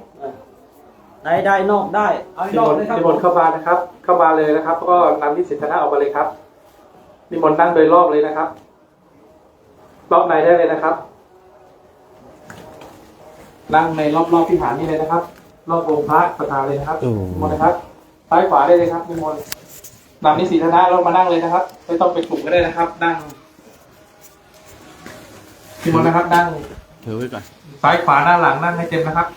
ในได้นอกได้เอานอกเลยครับ นิมนต์เข้ามานะครับ เข้ามาเลยนะครับแล้วก็นำนิสิตคณะออกมาเลยครับนิมนต์นั่งโดยรอบเลยนะครับรอบในได้เลยนะครับนั่งในรอบที่ฐานนี้เลยนะครับ รอบองค์พระประธานเลยนะครับนิมนต์นะครับซ้ายขวาได้เลยครับนิมนต์นำนิสิตคณะเรามานั่งเลยนะครับไม่ต้องเป็นกลุ่มก็ได้นะครับ นั่งนิมนต์นะครับนั่ง ถือไว้ก่อน ซ้ายขวาหน้าหลังนั่งให้เต็มนะครับ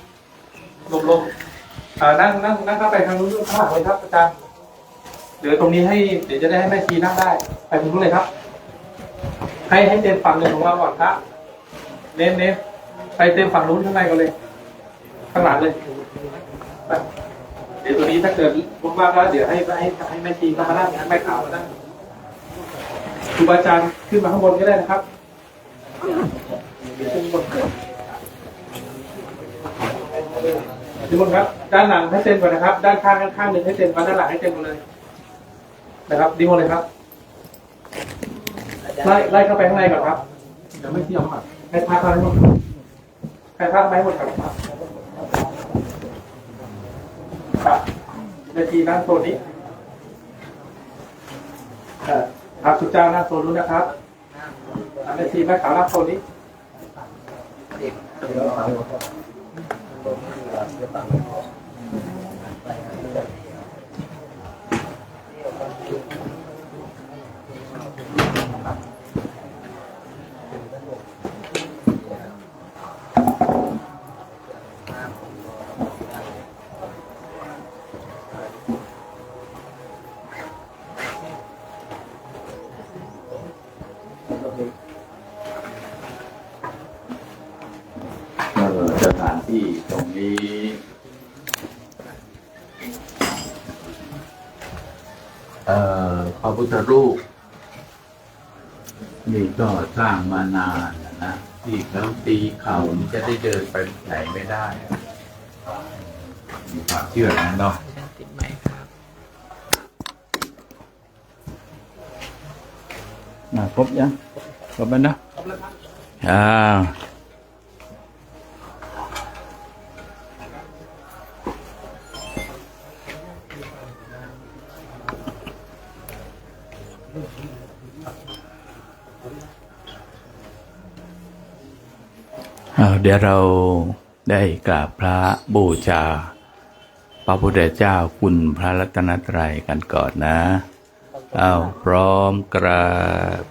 ลงนั่งเข้าไปทางนู้นข้างหลังเลยครับอาจารย์เดี๋ยวตรงนี้เดี๋ยวจะได้ให้แม่ชีนั่งได้ไปตรงนู้นเลยครับให้เต็มฝั่งหนึ่งของเราก่อนครับเน้นไปเต็มฝั่งนู้นข้างในกันเลย ข้างหลังเลยไปเดี๋ยวตัวนี้ถ้าเกิดว่างๆแล้วเดี๋ยวให้แม่ชีเข้ามานั่งแม่ขาวมานั่งครูบาอาจารย์ขึ้นมาข้างบนก็ได้นะครับขึ้นบนนิมนต์ครับด้านหลังให้เต็มก่อนนะครับด้านข้างหนึ่งให้เต็มก่อนด้านหลังให้เต็มหมดเลยนะครับนิมนต์เลยครับไล่เข้าไปข้างในก่อนครับเดี๋ยวไม่เที่ยวครับให้พาเข้าไปหมดให้พาเข้าไปหมดครับครับนาทีนั่งโซนนี้ครับสุเจ้านั่งโซนนู้นนะครับนาทีแม่ขาวนั่งโซนนี้สถานที่ตรงนี้พระพุทธรูปนี่ก็สร้างมานานนะที่เขาตีเข่ามันจะได้เดินไปไหนไม่ได้มีความเชื่อนะเนาะครบยังครบแล้วนะเดี๋ยวเราได้กราบพระบูชาพระพุทธเจ้าคุณพระรัตนตรัยกันก่อนนะพร้อมกราบ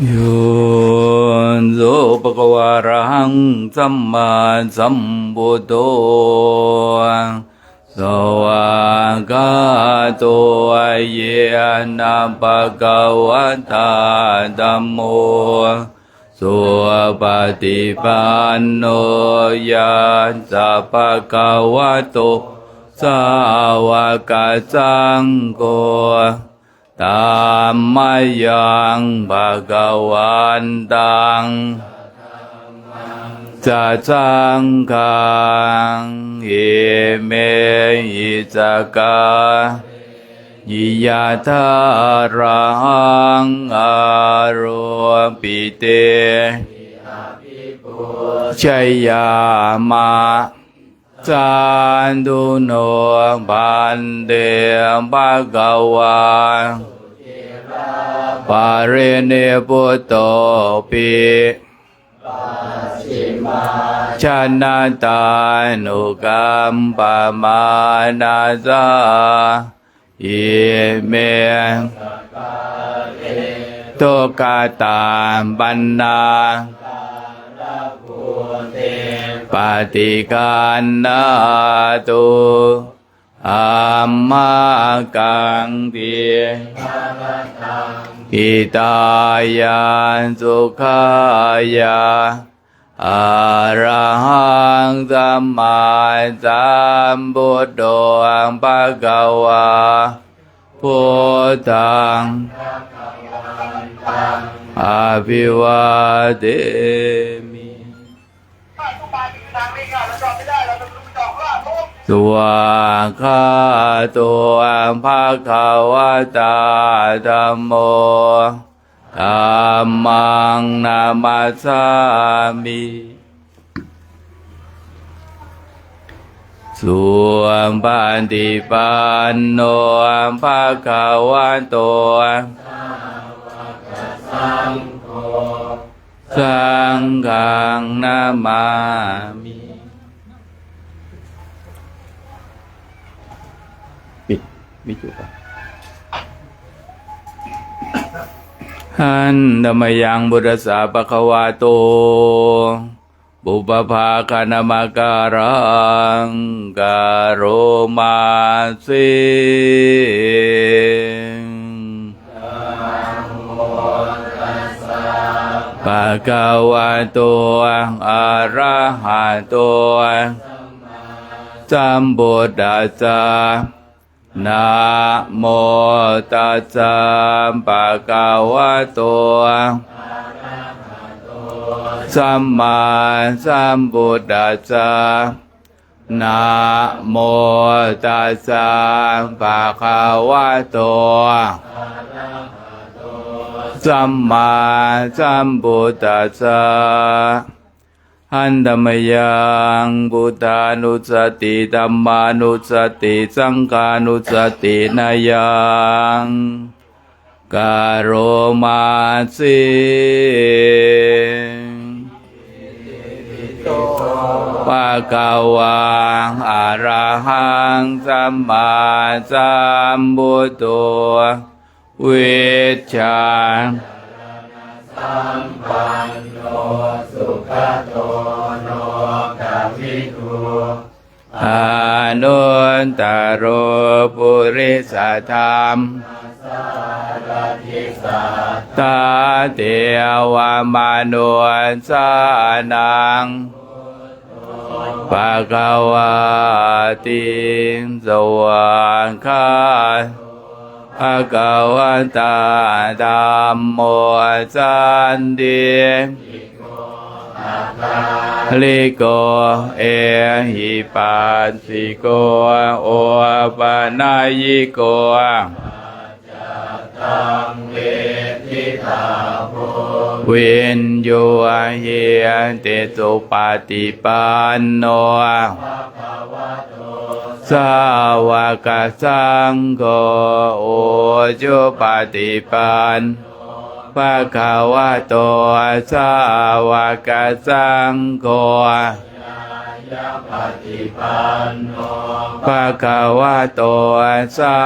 โยนโสภะคะวะอะระหังสัมมาสัมพุทโธสวากาโตเยนะภะคะวะตาธัมโมสุปฏิปันโนยัสสะภะคะวะโตสาวกสังโฆธัมมังยังภะคะวันตังสัจจังฆังอิเมหิจักขายิยะทารังอาโรปิเตชัยยามะจันตุโนปันเตภะคะวะปาเรเนปุตโตปิชนะตานุกัมปะมานาสาอิเมตุกตาปันนาปฏิการนาตุ อามากังติกิตายาสุขายาอะระหังสัมมาสัมพุทโธภะคะวาพุทธังอะภิวาเทมิสวากขาโตภะคะวะตาธัมโมธัมมังนามัสสามิสุปันติปันโนภะคะวะโตสังฆังนามามิปิดวิจุปะหันธรรมยังบุตรสาปะคะวะโตบุปภาคณมการังกโรมาสิภะคะวะโตอะระหะโตสัมพุทธัสสะนะโมตัสสะภะคะวะโตสัมมาสัมพุทธัสสะนะโมตัสสะภะคะวะโตสัมมาสัมพุทธัสสะหันธรรมยังพุทธานุสติธัมมานุสติสังฆานุสตินายังกโรมาสิภะคะวะอะระหังสัมมาสัมพุทโธวิชชาอนุตตรปุริสธรรมตาเทวมนุสานังภะคะวะติสวากขาภะคะวะตาธัมโมสันติลิโกเอหิปัสสิโกโอปนัยยิโกวินโยเยติสุปฏิปันโนสาวกสังโฆโอจุปฏิปันภะคะวะโตสาวกสังโฆภะคะวะโตสา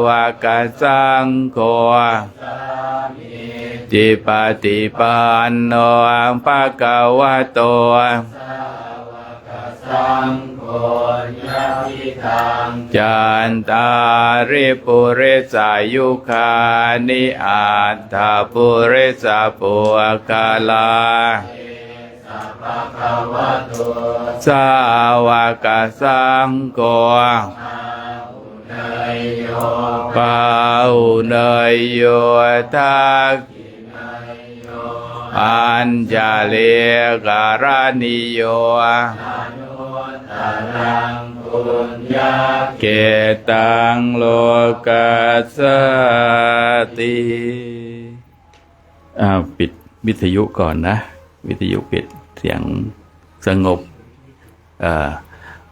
วกสังโฆจิปฏิปันโนภะคะวะโตจันตาริปุริสายุคานิอัตถปุริสาปุคาลาสาวกสังโฆปาอุเนยโยทักอัญจาเลการณิโยเกตังโลกัสสติปิดวิทยุก่อนนะวิทยุปิดเสียงสงบ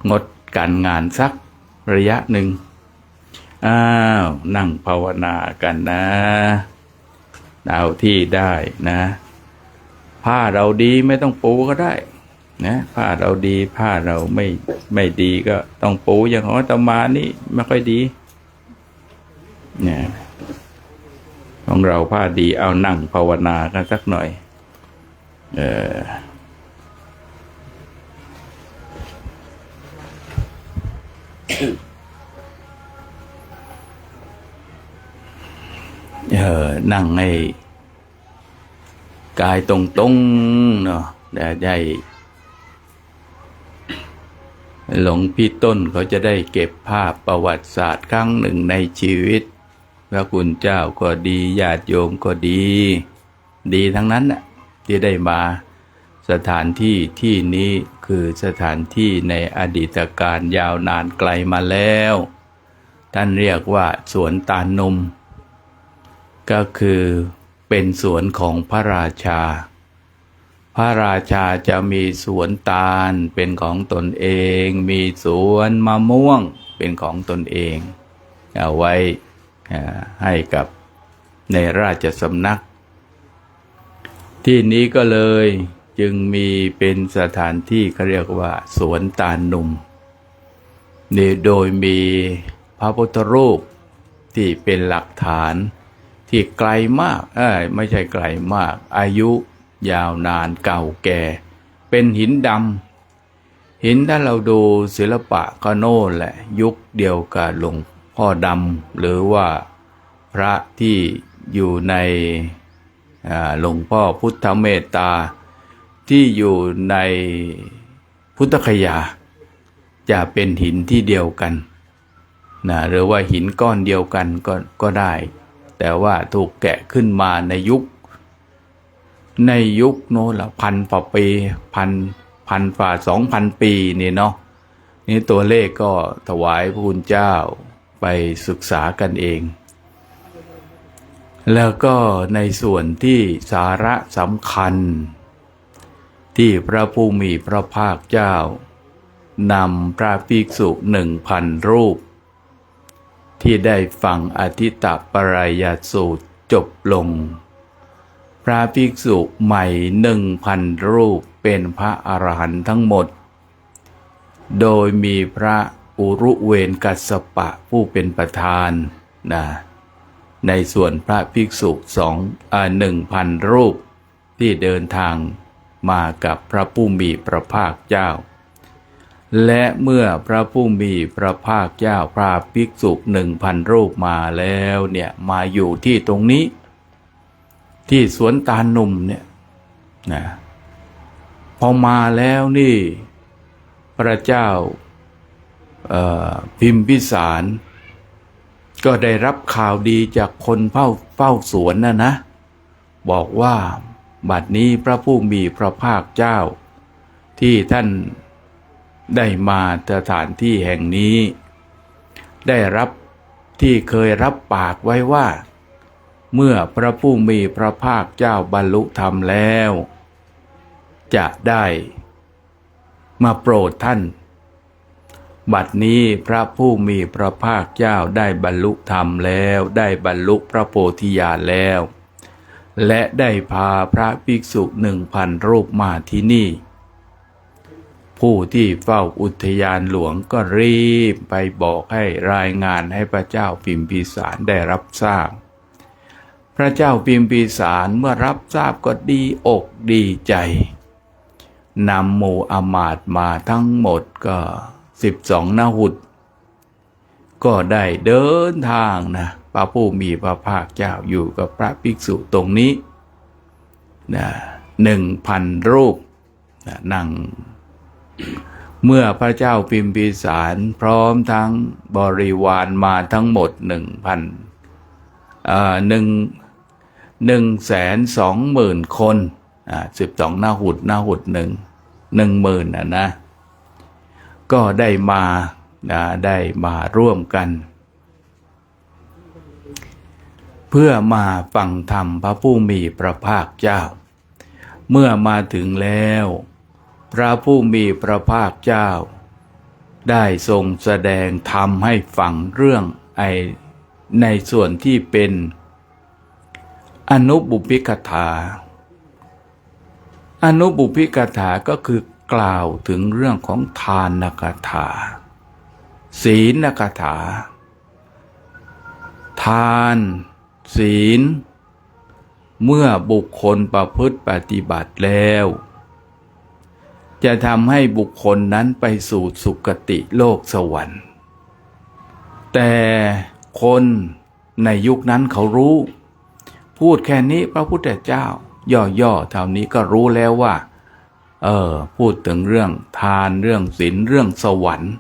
งดการงานสักระยะหนึ่งนั่งภาวนากันนะเอาที่ได้นะผ้าเราดีไม่ต้องปูก็ได้นะผ้าเราดีผ้าเราไม่ดีก็ต้องปูอย่างของอาตมานี่ไม่ค่อยดีเนี่ยของเราผ้าดีเอานั่งภาวนากันสักหน่อย นั่งให้กายตรงๆเนาะได้หลวงพี่ต้นเขาจะได้เก็บภาพประวัติศาสตร์ครั้งหนึ่งในชีวิตพระคุณเจ้าก็ดีญาติโยมก็ดีทั้งนั้นน่ะที่ได้มาสถานที่ที่นี้คือสถานที่ในอดีตการยาวนานไกลมาแล้วท่านเรียกว่าสวนตาลนมก็คือเป็นสวนของพระราชาพระราชาจะมีสวนตาลเป็นของตนเองมีสวนมะม่วงเป็นของตนเองเอาไว้ให้กับในราชสำนักที่นี้ก็เลยจึงมีเป็นสถานที่เขาเรียกว่าสวนตาลหนุ่มนี่โดยมีพระพุทธรูปที่เป็นหลักฐานที่ไกลมากไม่ใช่ไกลมากอายุยาวนานเก่าแก่เป็นหินดำหินถ้าเราดูศิลปะก็โน่นแหละยุคเดียวกับหลวงพ่อดำหรือว่าพระที่อยู่ในหลวงพ่อพุทธเมตตาที่อยู่ในพุทธคยาจะเป็นหินที่เดียวกันนะหรือว่าหินก้อนเดียวกันก็ได้แต่ว่าถูกแกะขึ้นมาในยุคโน้นละ1,000 กว่าปีพันฝ่า2,000 ปีนี่เนาะนี่ตัวเลขก็ถวายพระคุณเจ้าไปศึกษากันเองแล้วก็ในส่วนที่สาระสำคัญที่พระผู้มีพระภาคเจ้านำพระภิกษุ 1,000 รูปที่ได้ฟังอทิตตปริยสูตรจบลงพระภิกษุใหม่ 1,000 รูปเป็นพระอรหันต์ทั้งหมดโดยมีพระอุรุเวนกัสสปะผู้เป็นประธานในส่วนพระภิกษุ 1,000 รูปที่เดินทางมากับพระผู้มีพระภาคเจ้าและเมื่อพระผู้มีพระภาคเจ้าพาภิกษุ 1,000 รูปมาแล้วเนี่ยมาอยู่ที่ตรงนี้ที่สวนตาลหนุ่มเนี่ยนะพอมาแล้วนี่พระเจ้าพิมพิสารก็ได้รับข่าวดีจากคนเฝ้าสวนนะบอกว่าบัดนี้พระผู้มีพระภาคเจ้าที่ท่านได้มาสถานที่แห่งนี้ได้รับที่เคยรับปากไว้ว่าเมื่อพระผู้มีพระภาคเจ้าบรรลุธรรมแล้วจะได้มาโปรดท่านบัดนี้พระผู้มีพระภาคเจ้าได้บรรลุธรรมแล้วได้บรรลุพระโพธิญาณแล้วและได้พาพระภิกษุ 1,000 รูปมาที่นี่ผู้ที่เฝ้าอุทยานหลวงก็รีบไปบอกให้รายงานให้พระเจ้าพิมพิสารได้รับทราบพระเจ้าพิมพิสารเมื่อรับทราบก็ดีอกดีใจนำหมู่อมาตย์มาทั้งหมดก็12 นหุตก็ได้เดินทางพระผู้มีพระภาคเจ้าอยู่กับพระภิกษุตรงนี้1,000 รูปนั่งเมื่อพระเจ้าพิมพิสารพร้อมทั้งบริวารมาทั้งหมด 120,000 คน12 นหุต10,000นะก็ได้มาร่วมกันเพื่อมาฟังธรรมพระผู้มีพระภาคเจ้าเมื่อมาถึงแล้วพระผู้มีพระภาคเจ้าได้ทรงแสดงธรรมให้ฟังเรื่องในส่วนที่เป็นอนุบุพพิกถาอนุบุพพิกถาก็คือกล่าวถึงเรื่องของทานกถาศีลกถาทานศีลเมื่อบุคคลประพฤติปฏิบัติแล้วจะทำให้บุคคลนั้นไปสู่สุคติโลกสวรรค์แต่คนในยุคนั้นเขารู้ พูดแค่นี้พระพุทธเจ้าย่อๆเท่านี้ก็รู้แล้วว่าพูดถึงเรื่องทานเรื่องศีลเรื่องสวรรค์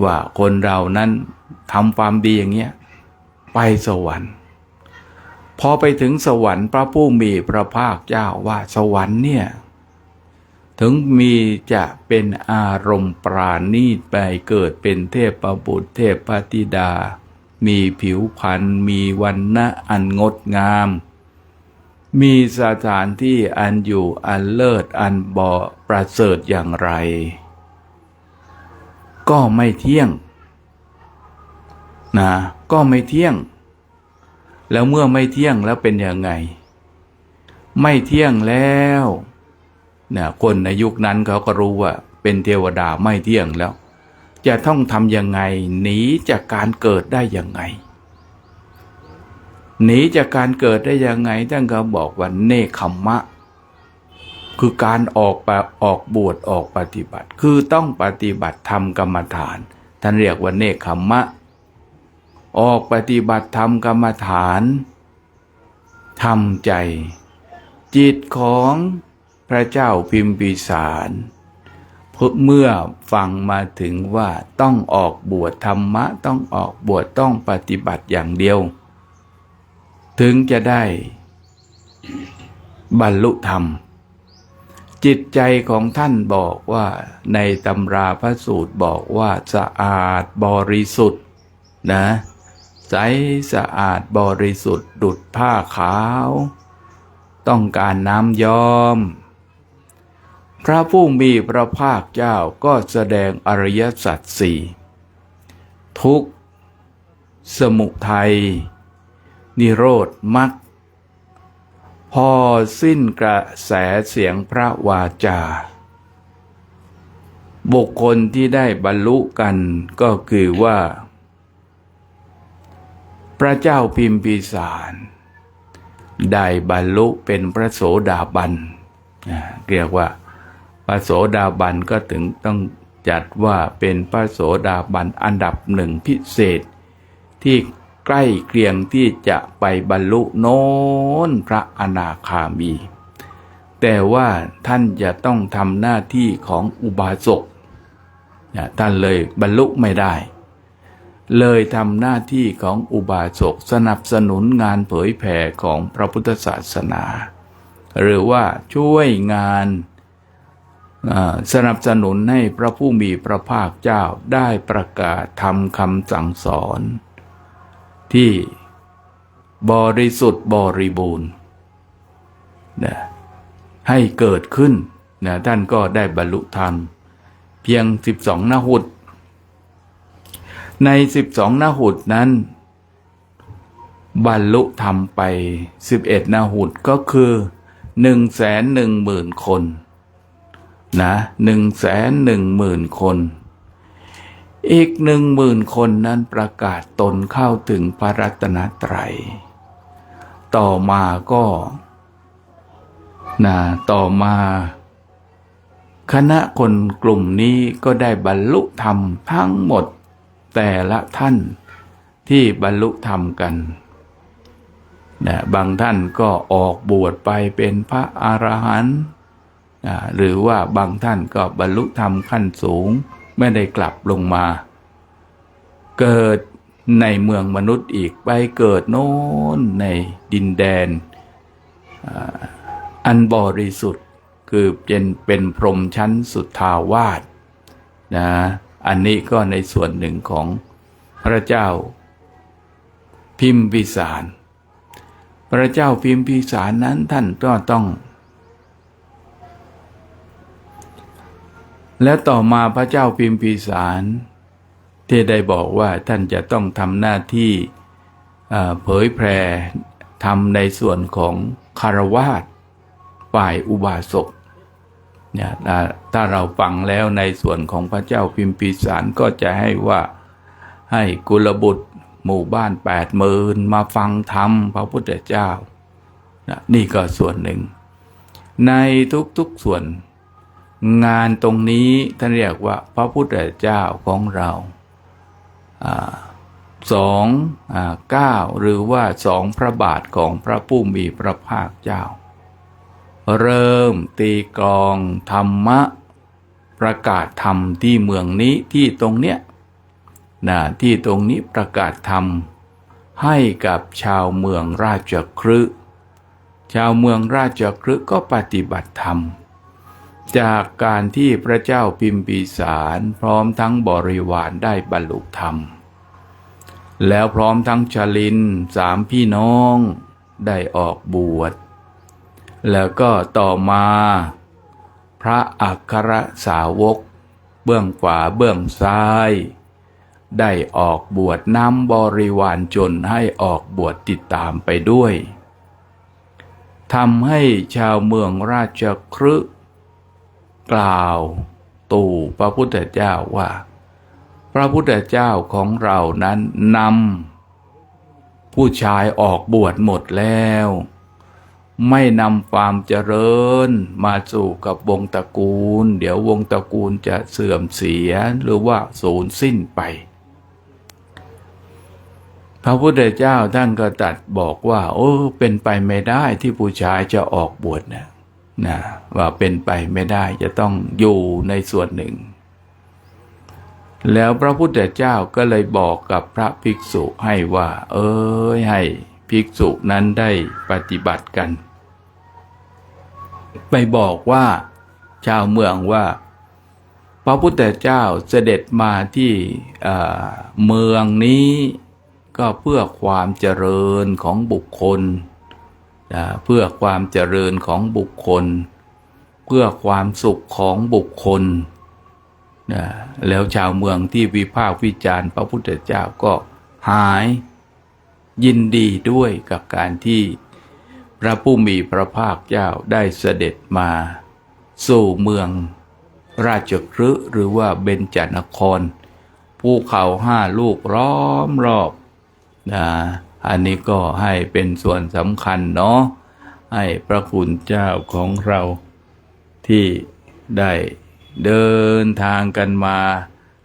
ว่าคนเรานั้นทำความดีอย่างเงี้ยไปสวรรค์พอไปถึงสวรรค์พระผู้มีพระภาคเจ้าว่าสวรรค์เนี่ยถึงมีจะเป็นอารมณ์ปราณีตไปเกิดเป็นเทพบุตรเทพธิดามีผิวพรรณมีวรรณะอันงดงามมีสถานที่อันอยู่อันเลิศอันบ่ประเสริฐอย่างไรก็ไม่เที่ยงนะก็ไม่เที่ยงแล้วเมื่อไม่เที่ยงแล้วเป็นยังไงไม่เที่ยงแล้วเนี่ยคนในยุคนั้นเขาก็รู้ว่าเป็นเทวดาไม่เที่ยงแล้วจะต้องทำยังไงหนีจากการเกิดได้ยังไงหนีจากการเกิดได้ยังไงท่านก็บอกว่าเนคขมมะคือการออกบวชออกปฏิบัติคือต้องปฏิบัติธรรมกรรมฐานท่านเรียกว่าเนคขมมะออกปฏิบัติธรรมกรรมฐานทำใจจิตของพระเจ้าพิมพิสารเมื่อฟังมาถึงว่าต้องออกบวชธรรมะต้องออกบวชต้องปฏิบัติอย่างเดียวถึงจะได้บรรลุธรรมจิตใจของท่านบอกว่าในตำราพระสูตรบอกว่าสะอาดบริสุทธิ์นะใสสะอาดบริสุทธิ์ดุจผ้าขาวต้องการน้ำย้อมพระผู้มีพระภาคเจ้าก็แสดงอริยสัจสี่ทุกข์สมุทัยนิโรธมรรคพอสิ้นกระแสเสียงพระวาจาบุคคลที่ได้บรรลุกันก็คือว่าพระเจ้าพิมพิสารได้บรรลุเป็นพระโสดาบันเรียกว่าพระโสดาบันก็ถึงต้องจัดว่าเป็นพระโสดาบันอันดับหนึ่งพิเศษที่ใกล้เคียงที่จะไปบรรลุโน้นพระอนาคามีแต่ว่าท่านจะต้องทำหน้าที่ของอุบาสกท่านเลยบรรลุไม่ได้เลยทำหน้าที่ของอุบาสกสนับสนุนงานเผยแผ่ของพระพุทธศาสนาหรือว่าช่วยงานสนับสนุนให้พระผู้มีพระภาคเจ้าได้ประกาศทำคำสั่งสอนที่บริสุทธิ์บริบูรณ์ให้เกิดขึ้นท่านก็ได้บรรลุธรรมเพียง12 นหุตใน12 นหุตนั้นบรรลุธรรมไป11 นหุตก็คือ 110,000 คนนะ110,000 คนอีก10,000 คนนั้นประกาศตนเข้าถึงพระรัตนตรัยต่อมาคณะคนกลุ่มนี้ก็ได้บรรลุธรรมทั้งหมดแต่ละท่านที่บรรลุธรรมกันบางท่านก็ออกบวชไปเป็นพระอรหันต์หรือว่าบางท่านก็บรรลุธรรมขั้นสูงไม่ได้กลับลงมาเกิดในเมืองมนุษย์อีกไปเกิดโน้นในดินแดนอันบริสุทธิ์คือเป็นพรหมชั้นสุทธาวาสอันนี้ก็ในส่วนหนึ่งของพระเจ้าพิมพิสารพระเจ้าพิมพิสารนั้นท่านก็ต้องแล้วต่อมาพระเจ้าพิมพิสารที่ได้บอกว่าท่านจะต้องทำหน้าที่เผยแผ่ทำในส่วนของคฤหัสถ์ฝ่ายอุบาสกเนี่ยถ้าเราฟังแล้วในส่วนของพระเจ้าพิมพิสารก็จะให้ว่าให้กุลบุตรหมู่บ้าน 80,000 มาฟังธรรมพระพุทธเจ้านี่ก็ส่วนหนึ่งในทุกๆส่วนงานตรงนี้ท่านเรียกว่าพระพุทธเจ้าของเรา 2:9 หรือว่า2 พระบาทของพระผู้มีพระภาคเจ้าเริ่มตีกลองธรรมะประกาศธรรมที่เมืองนี้ที่ตรงเนี้ยที่ตรงนี้ประกาศธรรมให้กับชาวเมืองราชคฤห์ชาวเมืองราชคฤห์ก็ปฏิบัติธรรมจากการที่พระเจ้าพิมพิสารพร้อมทั้งบริวารได้บรรลุธรรมแล้วพร้อมทั้งชลิน3 พี่น้องได้ออกบวชแล้วก็ต่อมาพระอัครสาวกเบื้องขวาเบื้องซ้ายได้ออกบวชนำบริวารชนให้ออกบวชติดตามไปด้วยทำให้ชาวเมืองราชคฤห์กล่าวตู่พระพุทธเจ้าว่าพระพุทธเจ้าของเรานั้นนำผู้ชายออกบวชหมดแล้วไม่นำความเจริญมาสู่กับวงตระกูลเดี๋ยววงตระกูลจะเสื่อมเสียหรือว่าสูญสิ้นไปพระพุทธเจ้าท่านก็ตรัสบอกว่าเป็นไปไม่ได้ที่ผู้ชายจะออกบวชนะว่าเป็นไปไม่ได้จะต้องอยู่ในส่วนหนึ่งแล้วพระพุทธเจ้าก็เลยบอกกับพระภิกษุให้ว่าให้ภิกษุนั้นได้ปฏิบัติกันไปบอกว่าชาวเมืองว่าพระพุทธเจ้าเสด็จมาที่เมืองนี้ก็เพื่อความเจริญของบุคคลเพื่อความเจริญของบุคคลเพื่อความสุขของบุคคลแล้วชาวเมืองที่วิพากษ์วิจารณ์พระพุทธเจ้าก็หายยินดีด้วยกับการที่พระผู้มีพระภาคเจ้าได้เสด็จมาสู่เมืองราชคฤห์หรือว่าเบญจนครภูเขา5 ลูกล้อมรอบอันนี้ก็ให้เป็นส่วนสำคัญเนาะให้พระคุณเจ้าของเราที่ได้เดินทางกันมา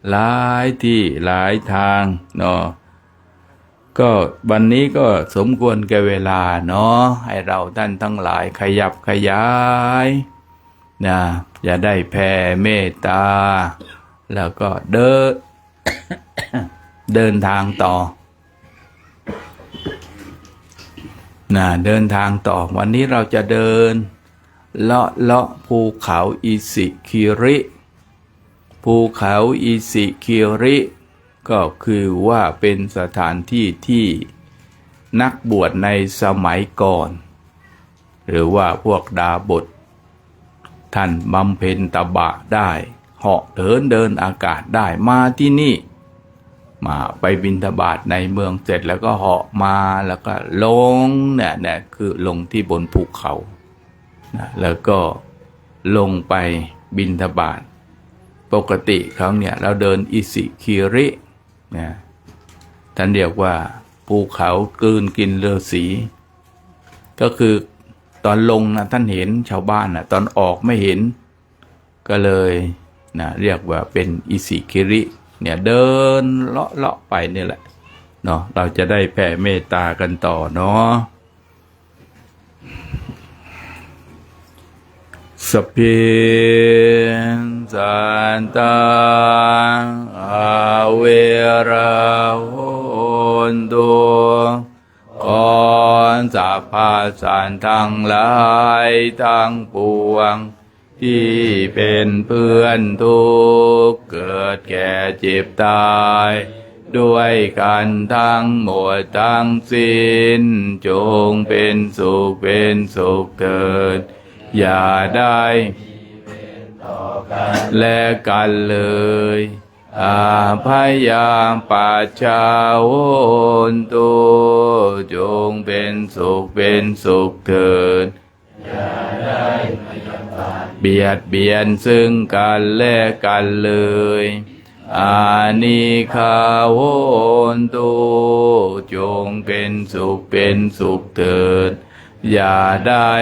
หลายที่หลายทางเนาะก็วันนี้ก็สมควรแก่เวลาเนาะให้เราท่านทั้งหลายขยับขยายอย่าได้แผ่เมตตาแล้วก็เดินทางต่อเดินทางต่อวันนี้เราจะเดินเลาะภูเขาอิสิคิริภูเขาอิสิคิริก็คือว่าเป็นสถานที่ที่นักบวชในสมัยก่อนหรือว่าพวกดาบทท่านบำเพ็ญตบะได้เหาะเดินอากาศได้มาที่นี่มาไปบิณฑบาตในเมืองเสร็จแล้วก็เหาะมาแล้วก็ลงเนี่ยคือลงที่บนภูเขาแล้วก็ลงไปบิณฑบาตปกติเขาเนี่ยเราเดินอิสิคิริท่านเรียกว่าภูเขากลืนกินฤาษีก็คือตอนลงท่านเห็นชาวบ้านตอนออกไม่เห็นก็เลยเรียกว่าเป็นอิสิคิริเนี่ยเดินเลาะไปนี่แหละเนาะเราจะได้แผ่เมตตากันต่อเนาะสัพเพสัตตาอาเวราโหนตุก่อนสัพพสัตว์ทั้งหลายทั้งปวงที่เป็นเพื่อนทุกข์เกิดแก่เจ็บตายด้วยกันทั้งหมดทั้งสิ้นจงเป็นสุขเถิดอย่าได้และกันเลยอาพยามปัจจาโหนตุจงเป็นสุขเถิดอย่าได้เบียดเบียนซึ่งกันและกันเลยอานิคาโหนตุจงเป็นสุขเถิดอย่าได้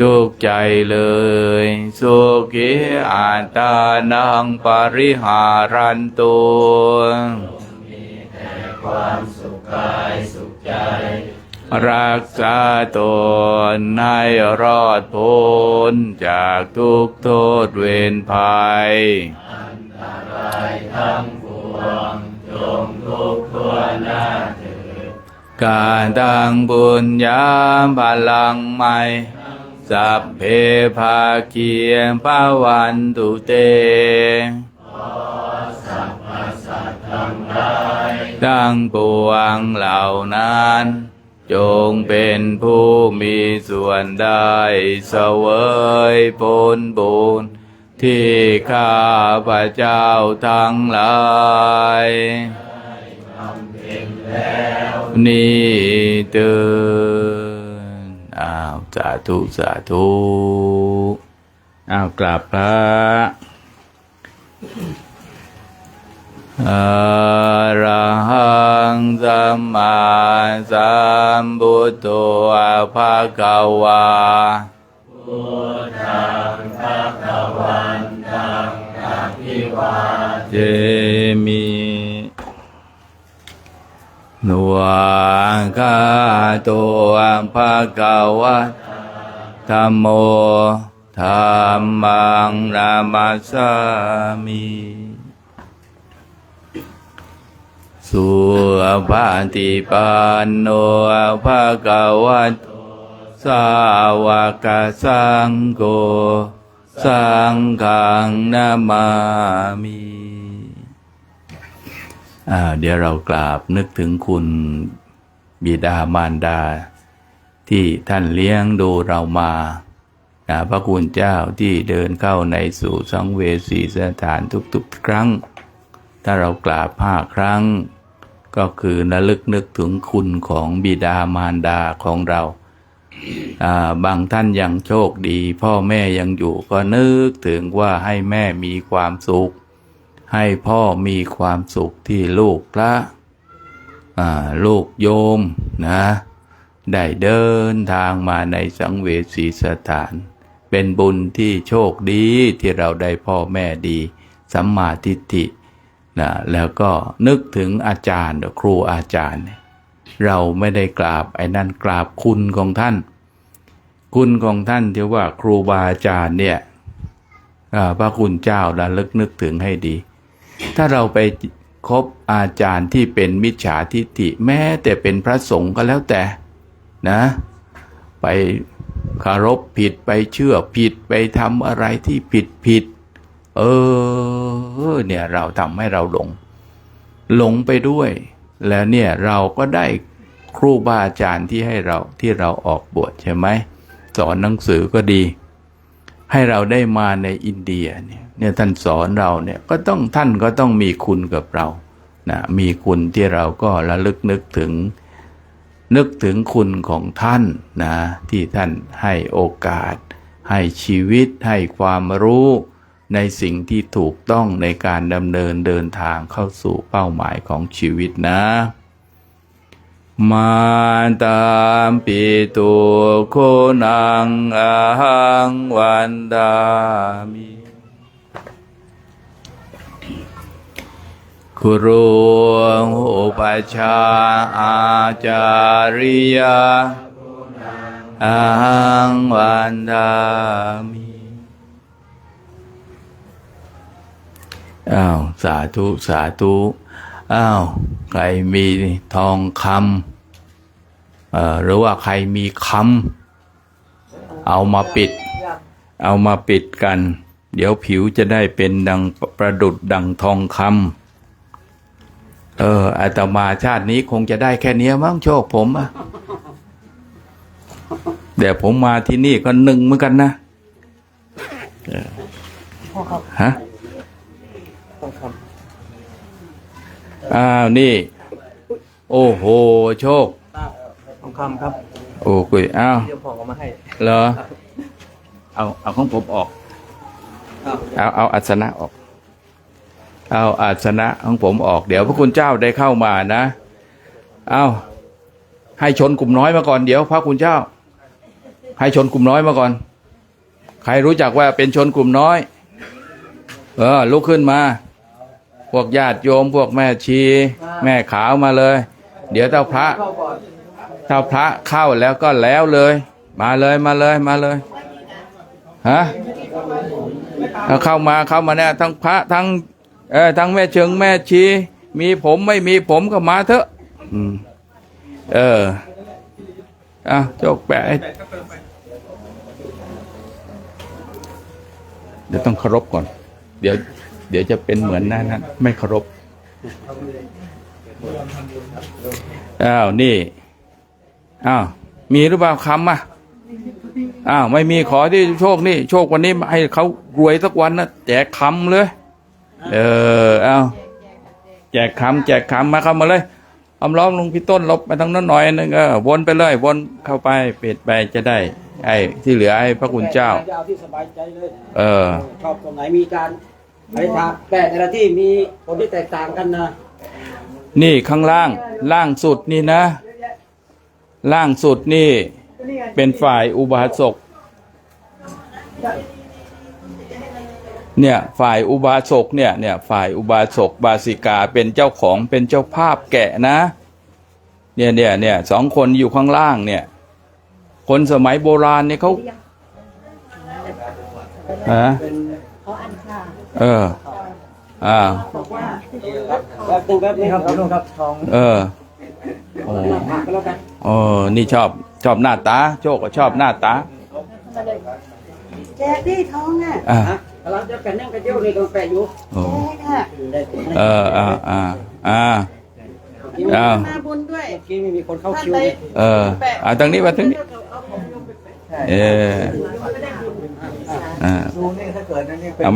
ทุกข์ใจเลยสุขิอัตตานังปริหารันตุ ความสุขกายสุขใจ รักษาตนให้รอดพ้นจากทุกโทษเวรภัย อันตรายทั้งปวงจงทุกข์ทั่วหน้าเถิด การตั้งบุญญาพลังใหม่สัพเพภาคีภาวันตุเต สัพพสัตว์ทั้งหลาย ทั้งปวงเหล่านั้นจงเป็นผู้มีส่วนได้เสวยผลบุญที่ข้าพเจ้าทั้งหลายนี่เตือนสาธุสาธุกราบพระอะระหังสัมมาสัมพุทโธภะคะวาพุทธังภะคะวันตังอะภิวาเท เจมินวะคาโตภะคะวะธัมโมธัมมังนามัสสามิสุปฏิปันโนภะคะวะโตสาวกสังโฆสังฆังนามามิเดี๋ยวเรากราบนึกถึงคุณบิดามารดาที่ท่านเลี้ยงดูเรามาพระคุณเจ้าที่เดินเข้าในสู่สังเวสีสถานทุกๆครั้งถ้าเรากราบ5 ครั้งก็คือระลึกนึกถึงคุณของบิดามารดาของเราบางท่านยังโชคดีพ่อแม่ยังอยู่ก็นึกถึงว่าให้แม่มีความสุขให้พ่อมีความสุขที่ลูกพระลูกโยมนะได้เดินทางมาในสังเวสีสถานเป็นบุญที่โชคดีที่เราได้พ่อแม่ดีสัมมาทิฏฐินะแล้วก็นึกถึงอาจารย์ครูอาจารย์เราไม่ได้กราบไอ้นั่นกราบคุณของท่านคุณของท่านที่ว่าครูบาอาจารย์เนี่ยพระคุณเจ้าระลึกนึกถึงให้ดีถ้าเราไปคบอาจารย์ที่เป็นมิจฉาทิฏฐิแม้แต่เป็นพระสงฆ์ก็แล้วแต่นะไปเคารพผิดไปเชื่อผิดไปทำอะไรที่ผิดเนี่ยเราทำให้เราหลงไปด้วยแล้วเนี่ยเราก็ได้ครูบาอาจารย์ที่เราออกบวชใช่ไหมสอนหนังสือก็ดีให้เราได้มาในอินเดียเนี่ยท่านสอนเราเนี่ยท่านก็ต้องมีคุณกับเรานะมีคุณที่เราก็ระลึกนึกถึงคุณของท่านนะที่ท่านให้โอกาสให้ชีวิตให้ความรู้ในสิ่งที่ถูกต้องในการดำเนินเดินทางเข้าสู่เป้าหมายของชีวิตนะมาตามปิตุโคนังอาหังวันดามิครูอุปัชฌาย์อาจาริยาอาหังวันดามิสาธุสาธุใครมีทองคำหรือว่าใครมีคำเอามาปิดกันเดี๋ยวผิวจะได้เป็นดังประดุจดังทองคำอาตมาชาตินี้คงจะได้แค่นี้มั้งโชคผมแต่ผมมาที่นี่ก็1เหมือนกันนะฮะนี่โอ้โหโชคทองคำครับโอ้กุยเดี๋ยวผมเอามาให้เหรอเอาของผมออกเอาอาสนะออกเอาอาสนะของผมออกเดี๋ยวพระคุณเจ้าได้เข้ามานะให้ชนกลุ่มน้อยมาก่อนเดี๋ยวพระคุณเจ้าให้ชนกลุ่มน้อยมาก่อนใครรู้จักว่าเป็นชนกลุ่มน้อยลุกขึ้นมา พวกญาติโยมพวกแม่ชีแม่ขาวมาเลย เดี๋ยวถ้าพระเข้าแล้วก็แล้วเลย มาเลยฮะเข้ามาเนี่ยทั้งพระทั้งแม่เชิงแม่ชีมีผมไม่มีผมก็มาเถอะโจกแปะเดี๋ยวต้องเคารพก่อนเดี๋ยวจะเป็นเหมือนนั้นไม่เคารพนี่มีหรือเปล่าคำไม่มีขอที่โชคนี่โชควันนี้ให้เขารวยสักวันนะแจกคำเลยแจกคำมาเข้ามาเลยเอาล้อมลงพี่ต้นลบไปทางนั้นหน่อยนึงวนไปเลยวนเข้าไปปิดไปจะได้ที่เหลือให้พระคุณเจ้าเอาที่สบายใจเลยชอบตรงไหนมีการอะไรทำแต่ละที่มีคนที่แตกต่างกันนะนี่ข้างล่างสุดนี่นะล่างสุดนี่เป็นฝ่ายอุบาสกเนี่ยฝ่ายอุบาสกเนี่ยฝ่ายอุบาสกบาสิกาเป็นเจ้าของเป็นเจ้าภาพแกะนะเนี่ยสองคนอยู่ข้างล่างเนี่ยคนสมัยโบราณเนี่ยเขาแบบนี้ครับลุงครับทองนี่ชอบหน้าตาโชคก็ชอบหน้าตาแจกที่ท้องเราจะแปะนั่งกระเจียวนี่ก็แปะอยู่มาบุญด้วยกี้ไม่มีคนเข้าคิวทางนี้มาทางนี้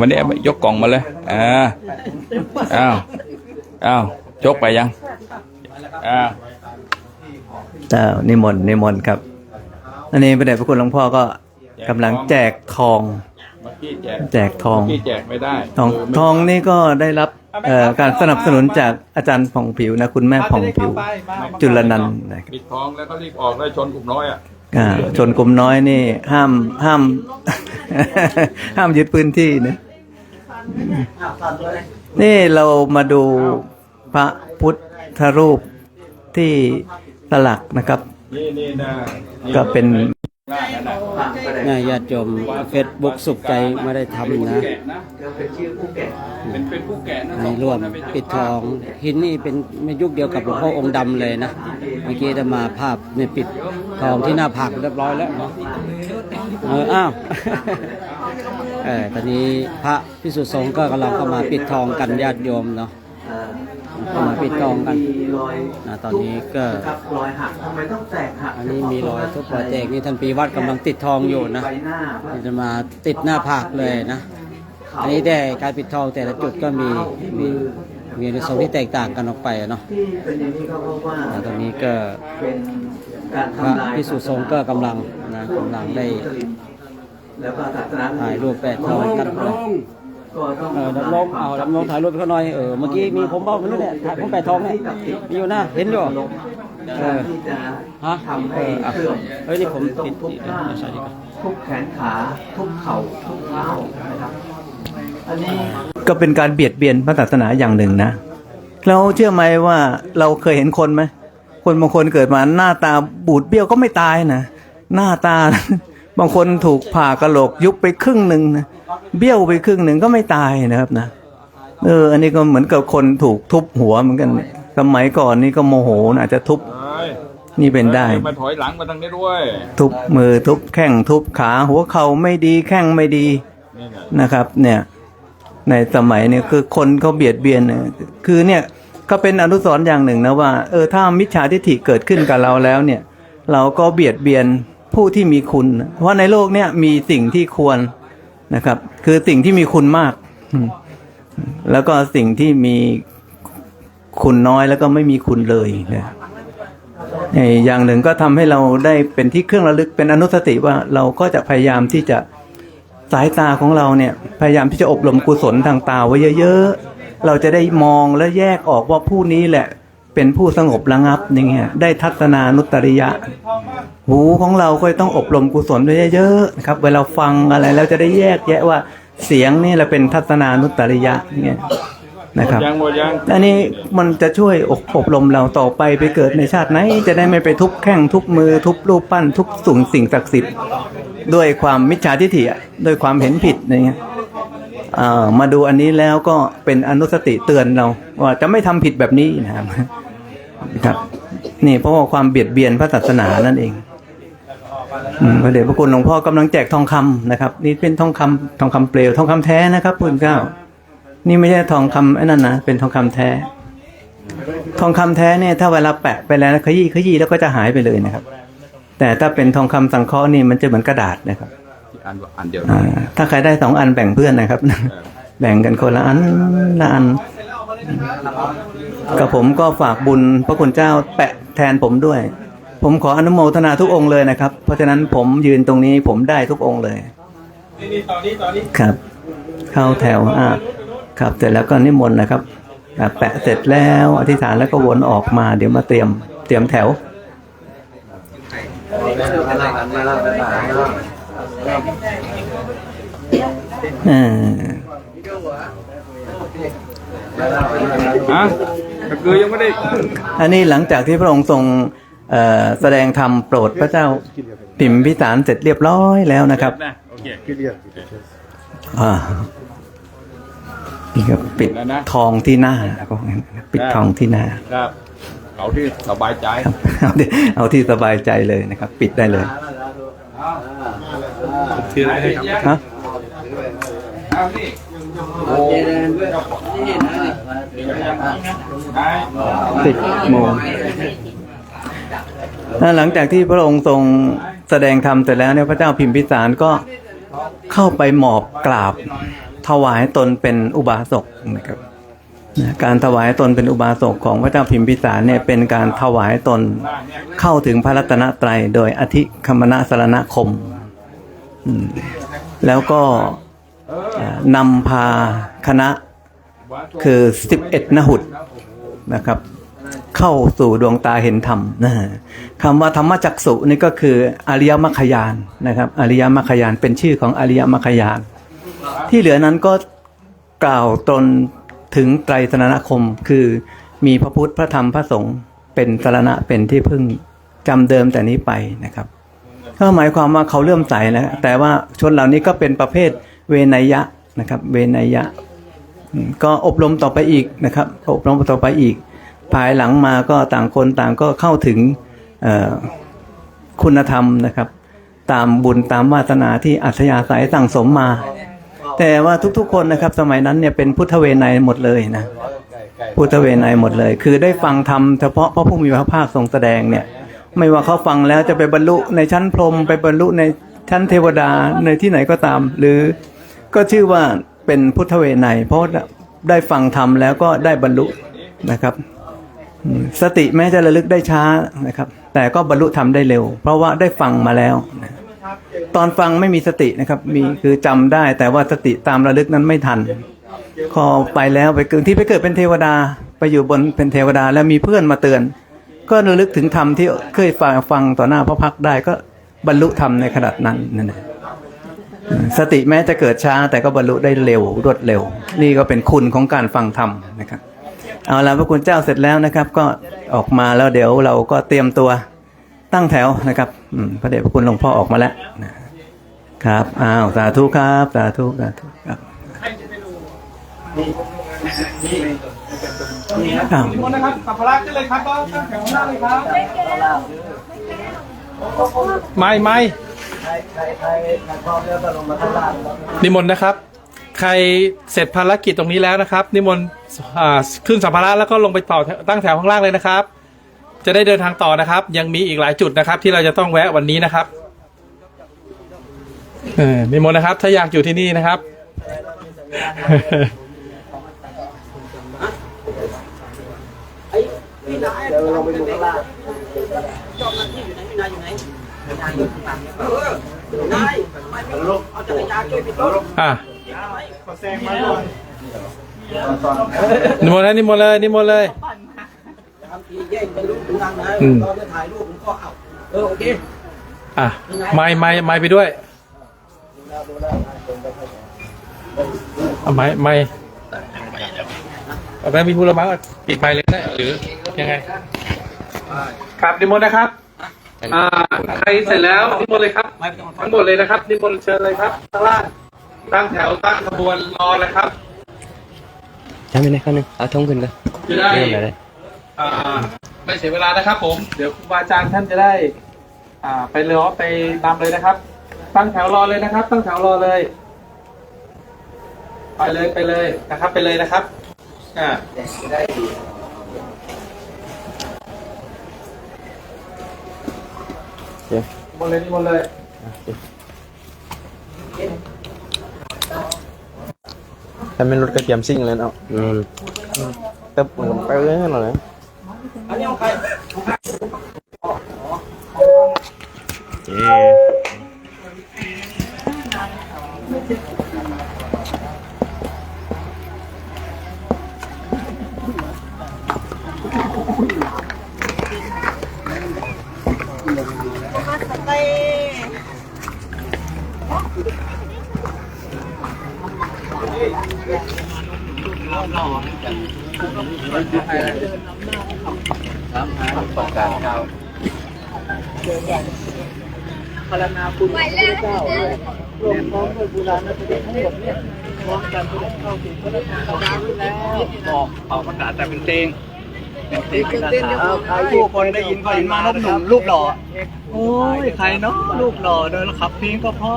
วันนี้ยกกล่องมาเลยยกไปยังนิมนต์ครับอันนี้พระเดชพระคุณหลวงพ่อก็กำลังแจกทองแจกทองแจกไม่ได้ทองนี่ก็ได้รับการสนับสนุนจากอาจารย์ผ่องผิวนะคุณแม่ผ่องผิวจุลนันท์ปิดทองแล้วก็รีบออกได้ชนกลุ่มน้อยชนกลุ่มน้อยนี่ห้ามยึดพื้นที่นะนี่เรามาดูพระพุทธรูปที่ตลักนะครับก็เป็นญาติโยมเฟซบุ๊กสุขใจไม่ได้ทำนะเป็นผู้แก่ให้ร่วมปิดทองหินนี่เป็นไม่ยุคเดียวกับหลวงพ่อองค์ดำเลยนะเมื่อกี้จะมาภาพเนี่ยปิดทองที่หน้าผากเรียบร้อยแล้วเนาะตอนนี้พระภิกษุสงฆ์ก็กำลังเข้ามาปิดทองกันญาติโยมเนาะมาปิดทองกันตอนนี้ก็รอยหักทำไมต้องแตกหักอันนี้มีรอยทุบรอยแตกนี่ท่านปีวัดกำลังติดทองอยู่นะจะมาติดหน้าผากเลยนะอันนี้แต่การปิดทองแต่ละจุดก็มีในทรงที่แตกต่างกันออกไปเนาะตอนนี้ก็พระภิกษุสงฆ์ก็กำลังได้ถ่ายรูปแปะทองกันเลยดำลงถ่ายรูปเขาหน่อยเมื่อกี้มีผมบอกไม่รู้เนี่ยถ่ายผมแปะทองเนี่ยมีอยู่นะเห็นอยู่นี่ผมติดทุกแขนขาทุกเข่าทุกเท้านะครับอันนี้ก็เป็นการเบียดเบียนพระศาสนาอย่างหนึ่งนะเราเชื่อไหมว่าเราเคยเห็นคนไหมคนบางคนเกิดมาหน้าตาบูดเบี้ยวก็ไม่ตายนะหน้าตาบางคนถูกผ่ากะโหลกยุบไปครึ่งหนึ่งนะเบี้ยวไปครึ่งหนึ่งก็ไม่ตายนะครับนะอันนี้ก็เหมือนกับคนถูกทุบหัวเหมือนกันสมัยก่อนนี่ก็โมโหอาจจะทุบนี่เป็นได้มาถอยหลังมาทางนี้ด้วยทุบมือทุบแข้งทุบขาหัวเข่าไม่ดีแข้งไม่ดีนะครับเนี่ยในสมัยเนี่ยคือคนเขาเบียดเบียนคือเนี่ยก็เป็นอนุสรณ์อย่างหนึ่งนะว่าถ้ามิจฉาทิฏฐิเกิดขึ้นกับเราแล้วเนี่ยเราก็เบียดเบียนผู้ที่มีคุณเพราะในโลกเนี่ยมีสิ่งที่ควรนะครับคือสิ่งที่มีคุณมากแล้วก็สิ่งที่มีคุณน้อยแล้วก็ไม่มีคุณเลยนะอย่างหนึ่งก็ทำให้เราได้เป็นที่เครื่องระลึกเป็นอนุสติว่าเราก็จะพยายามที่จะสายตาของเราเนี่ยพยายามที่จะอบรมกุศลทางตาไว้เยอะๆเราจะได้มองและแยกออกว่าผู้นี้แหละเป็นผู้สงบระงับอย่างเงี้ยได้ทัศนานุตตริยะหูของเราก็ต้องอบรมกุศลไว้เยอะๆนะครับเวลาฟังอะไรแล้วจะได้แยกแยะว่าเสียงนี่แหละเป็นทัศนานุตตริยะเนี่ย นะครับอันนี้มันจะช่วยอบรมเราต่อไปเกิดในชาติไหนจะได้ไม่ไปทุบแข้งทุบมือทุบรูปปั้นทุบสิ่งศักดิ์สิทธิ์ด้วยความมิจฉาทิฏฐิด้วยความเห็นผิดอะไรเงี้ยมาดูอันนี้แล้วก็เป็นอนุสติเตือนเราว่าจะไม่ทำผิดแบบนี้นะครับนี่เพราะว่าความเบียดเบียนพระศาสนานั่นเองพระเดชพระคุณหลวงพ่อกำลังแจกทองคำนะครับนี่เป็นทองคำเปลวทองคำแท้นะครับพุทธเจ้านี่ไม่ใช่ทองคำไอ้นั่นนะเป็นทองคำแท้ทองคำแท้เนี่ยถ้าเวลาแปะไปแล้วขยี้แล้วก็จะหายไปเลยนะครับแต่ถ้าเป็นทองคำสังเคราะห์นี่มันจะเหมือนกระดาษนะครับอันเดียวถ้าใครได้2 อันแบ่งเพื่อนนะครับแบ่งกันคนละอันกับผมก็ฝากบุญพระคุณเจ้าแปะแทนผมด้วยผมขออนุโมทนาทุกองค์เลยนะครับเพราะฉะนั้นผมยืนตรงนี้ผมได้ทุกองค์เลยครับเข้าแถวครับเสร็จแล้วก็นิมนต์นะครับแปะเสร็จแล้วอธิษฐานแล้วก็วนออกมาเดี๋ยวมาเตรียมแถวคือยังไม่ได้อันนี้หลังจากที่พระองค์ทรงแสดงธรรมโปรดพระเจ้าพิมพิสารเสร็จเรียบร้อยแล้วนะครับนี่ก็ปิดทองที่หน้าก็ปิดทองที่หน้าครับเอาที่สบายใจเอาที่สบายใจเลยนะครับปิดได้เลยถืออะไรฮะ10 โมงหลังจากที่พระองค์ทรงแสดงธรรมเสร็จแล้วเนี่ยพระเจ้าพิมพิสารก็เข้าไปหมอบกราบถวายตนเป็นอุบาสกนะครับการถวายตนเป็นอุบาสกของพระเจ้าพิมพิสารเนี่ยเป็นการถวายตนเข้าถึงพระรัตนตรัยโดยอธิคัมมนะสรณคมแล้วก็นำพาคณะคือ11 นหุตนะครับเข้าสู่ดวงตาเห็นธรรมคำว่าธรรมจักษุนี่ก็คืออริยมรรคญาณนะครับอริยมรรคญาณเป็นชื่อของอริยมรรคญาณที่เหลือนั้นก็กล่าวตนถึงไตรสรณคมคือมีพระพุทธพระธรรมพระสงฆ์เป็นสรณะเป็นที่พึ่งจำเดิมแต่นี้ไปนะครับก็หมายความว่าเขาเลื่อมใสนะแต่ว่าชนเหล่านี้ก็เป็นประเภทเวไนยะนะครับเวไนยะก็อบรมต่อไปอีกนะครับอบรมต่อไปอีกภายหลังมาก็ต่างคนต่างก็เข้าถึงคุณธรรมนะครับตามบุญตามวาสนาที่อัธยาศัยสั่งสมมาแต่ว่าทุกๆคนนะครับสมัยนั้นเนี่ยเป็นพุทธเวไนยหมดเลยนะพุทธเวไนยหมดเลยคือได้ฟังธรรมเฉพาะพระผู้มีพระภาคทรงแสดงเนี่ยไม่ว่าเขาฟังแล้วจะไปบรรลุในชั้นพรหมไปบรรลุในชั้นเทวดาในที่ไหนก็ตามหรือก็ชื่อว่าเป็นพุทธเวไนยเพราะได้ฟังธรรมแล้วก็ได้บรรลุนะครับสติแม้จะระลึกได้ช้านะครับแต่ก็บรรลุธรรมได้เร็วเพราะว่าได้ฟังมาแล้วตอนฟังไม่มีสตินะครับมีคือจำได้แต่ว่าสติตามระลึกนั้นไม่ทันพอไปแล้วไปเกิดที่ไปเกิดเป็นเทวดาไปอยู่บนเป็นเทวดาแล้วมีเพื่อนมาเตือนก็ระลึกถึงธรรมที่เคยฟังต่อหน้าพระพักตร์ได้ก็บรรลุธรรมในขณะนั้นนั่นแหละสติแม้จะเกิดช้าแต่ก็บรรลุได้เร็วรวดเร็วนี่ก็เป็นคุณของการฟังธรรมนะครับเอาละพระคุณเจ้าเสร็จแล้วนะครับก็ออกมาแล้วเดี๋ยวเราก็เตรียมตัวตั้งแถวนะครับพระเดชพระคุณหลวงพ่อออกมาแล้วครับสาธุครับสาธุครับนิมนต์นะครับสัมภาระขึ้นเลยครับก็ตั้งแถวข้างหน้าเลยครับไม่นิมนต์นะครับใครเสร็จภารกิจตรงนี้แล้วนะครับนิมนต์ขึ้นสัมภาระแล้วก็ลงไปต่อตั้งแถวข้างล่างเลยนะครับจะได้เดินทางต่อนะครับยังมีอีกหลายจุดนะครับที่เราจะต้องแวะวันนี้นะครับนิมนต์นะครับถ้าอยากอยู่ที่นี่นะครับนิมนต์เลยนิมนต์เลยโอเคไม่ไปด้วยไม่ เอาไปมีพูดแล้วมั้งปิดไมค์เลยได้หรือยังไงครับนิมนต์นะครับใครเสร็จแล้วนิมนต์เลยครับทั้งหมดเลยนะครับนิมนต์เชิญเลยครับข้างล่างตั้งแถวตั้งขบวนรอเลยครับ ทำไปไหนข้างนึงเอาท่องขึ้นกัน จะได้ เริ่มเลย ไม่เสียเวลานะครับผมเดี๋ยวครูบาอาจารย์ท่านจะได้ไปรอไปนำเลยนะครับ ตั้งแถวรอเลยนะครับ ตั้งแถวรอเลยไปเลยนะครับไปเลยนะครับหมดเลยนี่หมดเลย ถ้าไม่ลดกระเทียมซิ่งเลยเนาะเติบมันไปเรื่อยๆหน่อย อันนี้ของใคร ไป ผู้คนได้ยินก็เห็นมาหนุ่มรูปหล่อโอ้ยใครเนาะรูปหล่อเดินขับเพลงก็เพราะ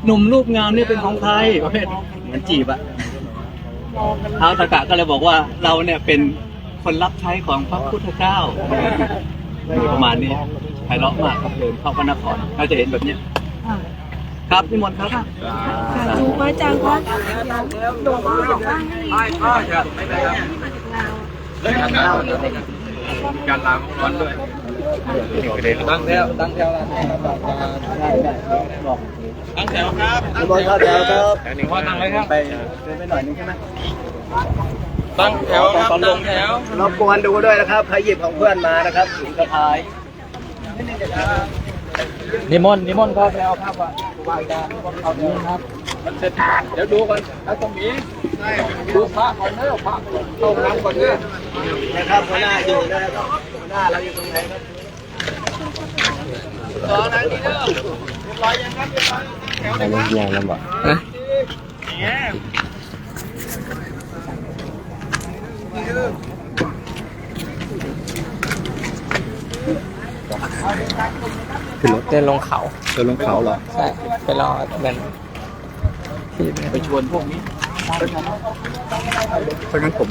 หนุ่มรูปงามนี่เป็นของใครประเภทเหมือนจีบอะท้าวตากะก็เลยบอกว่าเราเนี่ยเป็นคนรับใช้ของพระพุทธเจ้าประมาณนี้ไพเราะมากครับเดินเข้าพระนครเราจะเห็นแบบเนี้ยครับนิมนต์ครับ ดูพระอาจารย์ครับหลวงพ่อบอกว่าให้ การล้างร้อนด้วยตั้งแถวตั้งแถวครับ บอลครับแล้วครับ หนึ่งพ่อตั้งเลยครับ ไปเดินไปหน่อยนึงใช่ไหม ตั้งแถวครับตั้งแถว รบกวนดูด้วยนะครับใครหยิบของเพื่อนมานะครับถึงกระทาย นิมนต์เข้าแถวครับวางจานเข้าแถวครับมันเสร็จเดี๋ยวดูกันแล้วตรงนี้ดูพระก่อนเนอะพระเข้าน้ำก่อนเนอะ นะครับหัวหน้าอยู่นะครับหัวหน้าเราอยู่ตรงไหนครับ ต่อนะนี่เนอะเรียบร้อยยังครับเรียบร้อยแถวเลยครับ ยังลำบาก ขึ้นรถ เดินลงเขา เดินลงเขาเหรอ ใช่ไปรอกันที่ ไปชวนพวกนี้ เพราะงั้นผม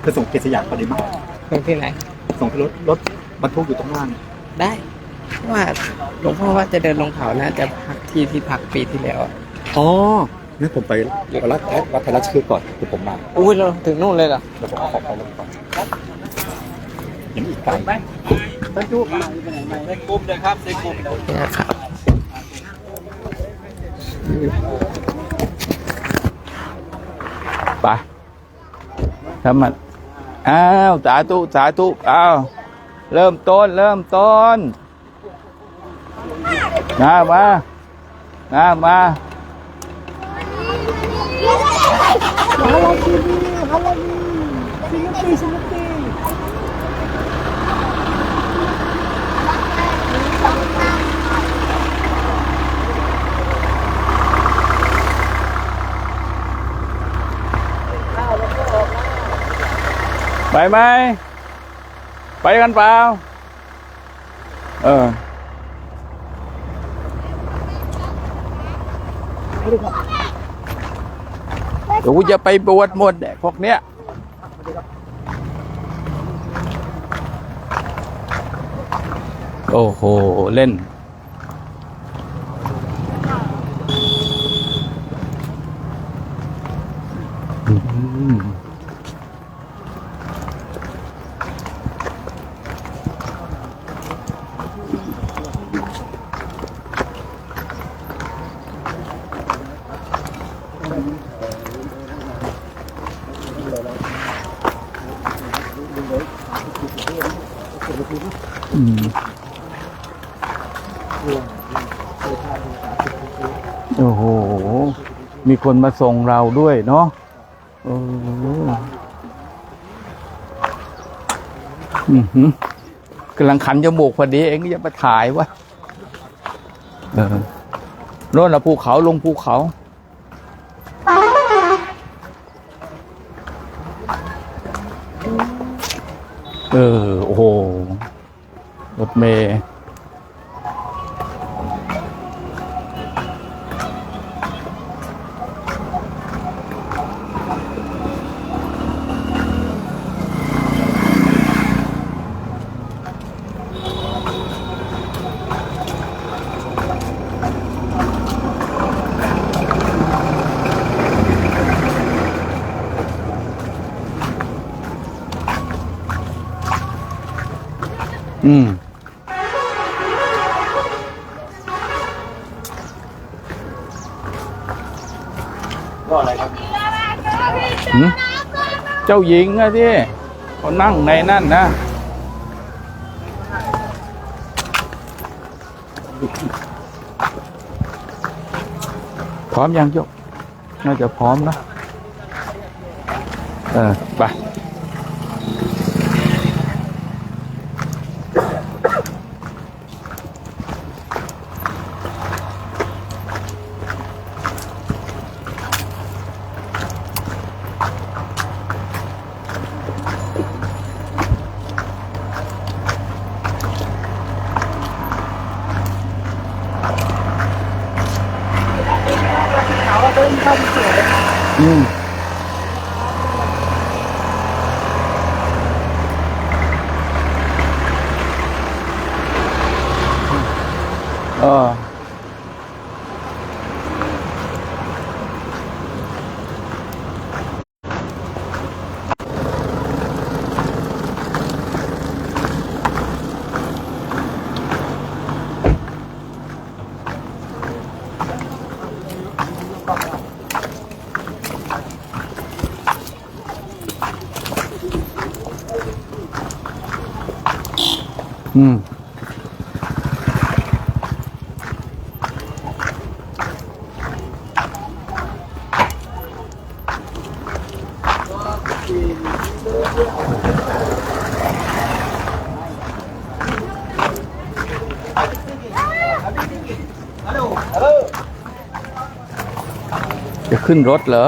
จะส่งเกียรติสยามพอดีมาก ตรงที่ไหน ส่งที่รถบรรทุกอยู่ตรงล่าง ได้ว่าหลวงพ่อว่าจะเดินลงเขานะจะพักที่พักปีที่แล้ว อ๋องั้นผมไปวัดไทยรัฐชื่อก่อนเดี๋ยวผมมา อุ้ยเราถึงนู่นเลยเหรอ เดี๋ยวผมเอาของไปลงก่อนยังอีกไกล ในกลุ่มเลยครับในกลุ่ม เนี่ยครับ ไปทำมันอ้าวสาธุอ้าวเริ่มต้นมาไปไหมไปกันเปล่าเดี๋ยวกูจะไปบวชหมดเนี่ยพวกเนี้ยโอ้โหเล่นโอ้โหมีคนมาส่งเราด้วยเนาะ กำลังขันจมูกพอดีเองก็จะมาถ่ายวะโน่นละภูเขาลงภูเขา โอ้โหรถเมล์เจ้าหญิงอะที่เขานั่งในนั่นนะพร้อมยังโยกน่าจะพร้อมนะไปจะขึ้นรถเหรอ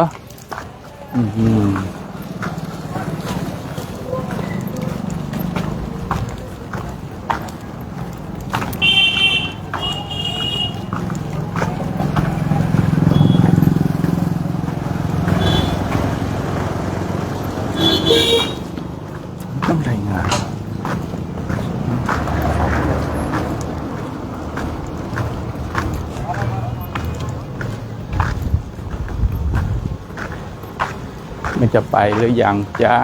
ต้องรายงานมันจะไปหรือยังจ๊ะ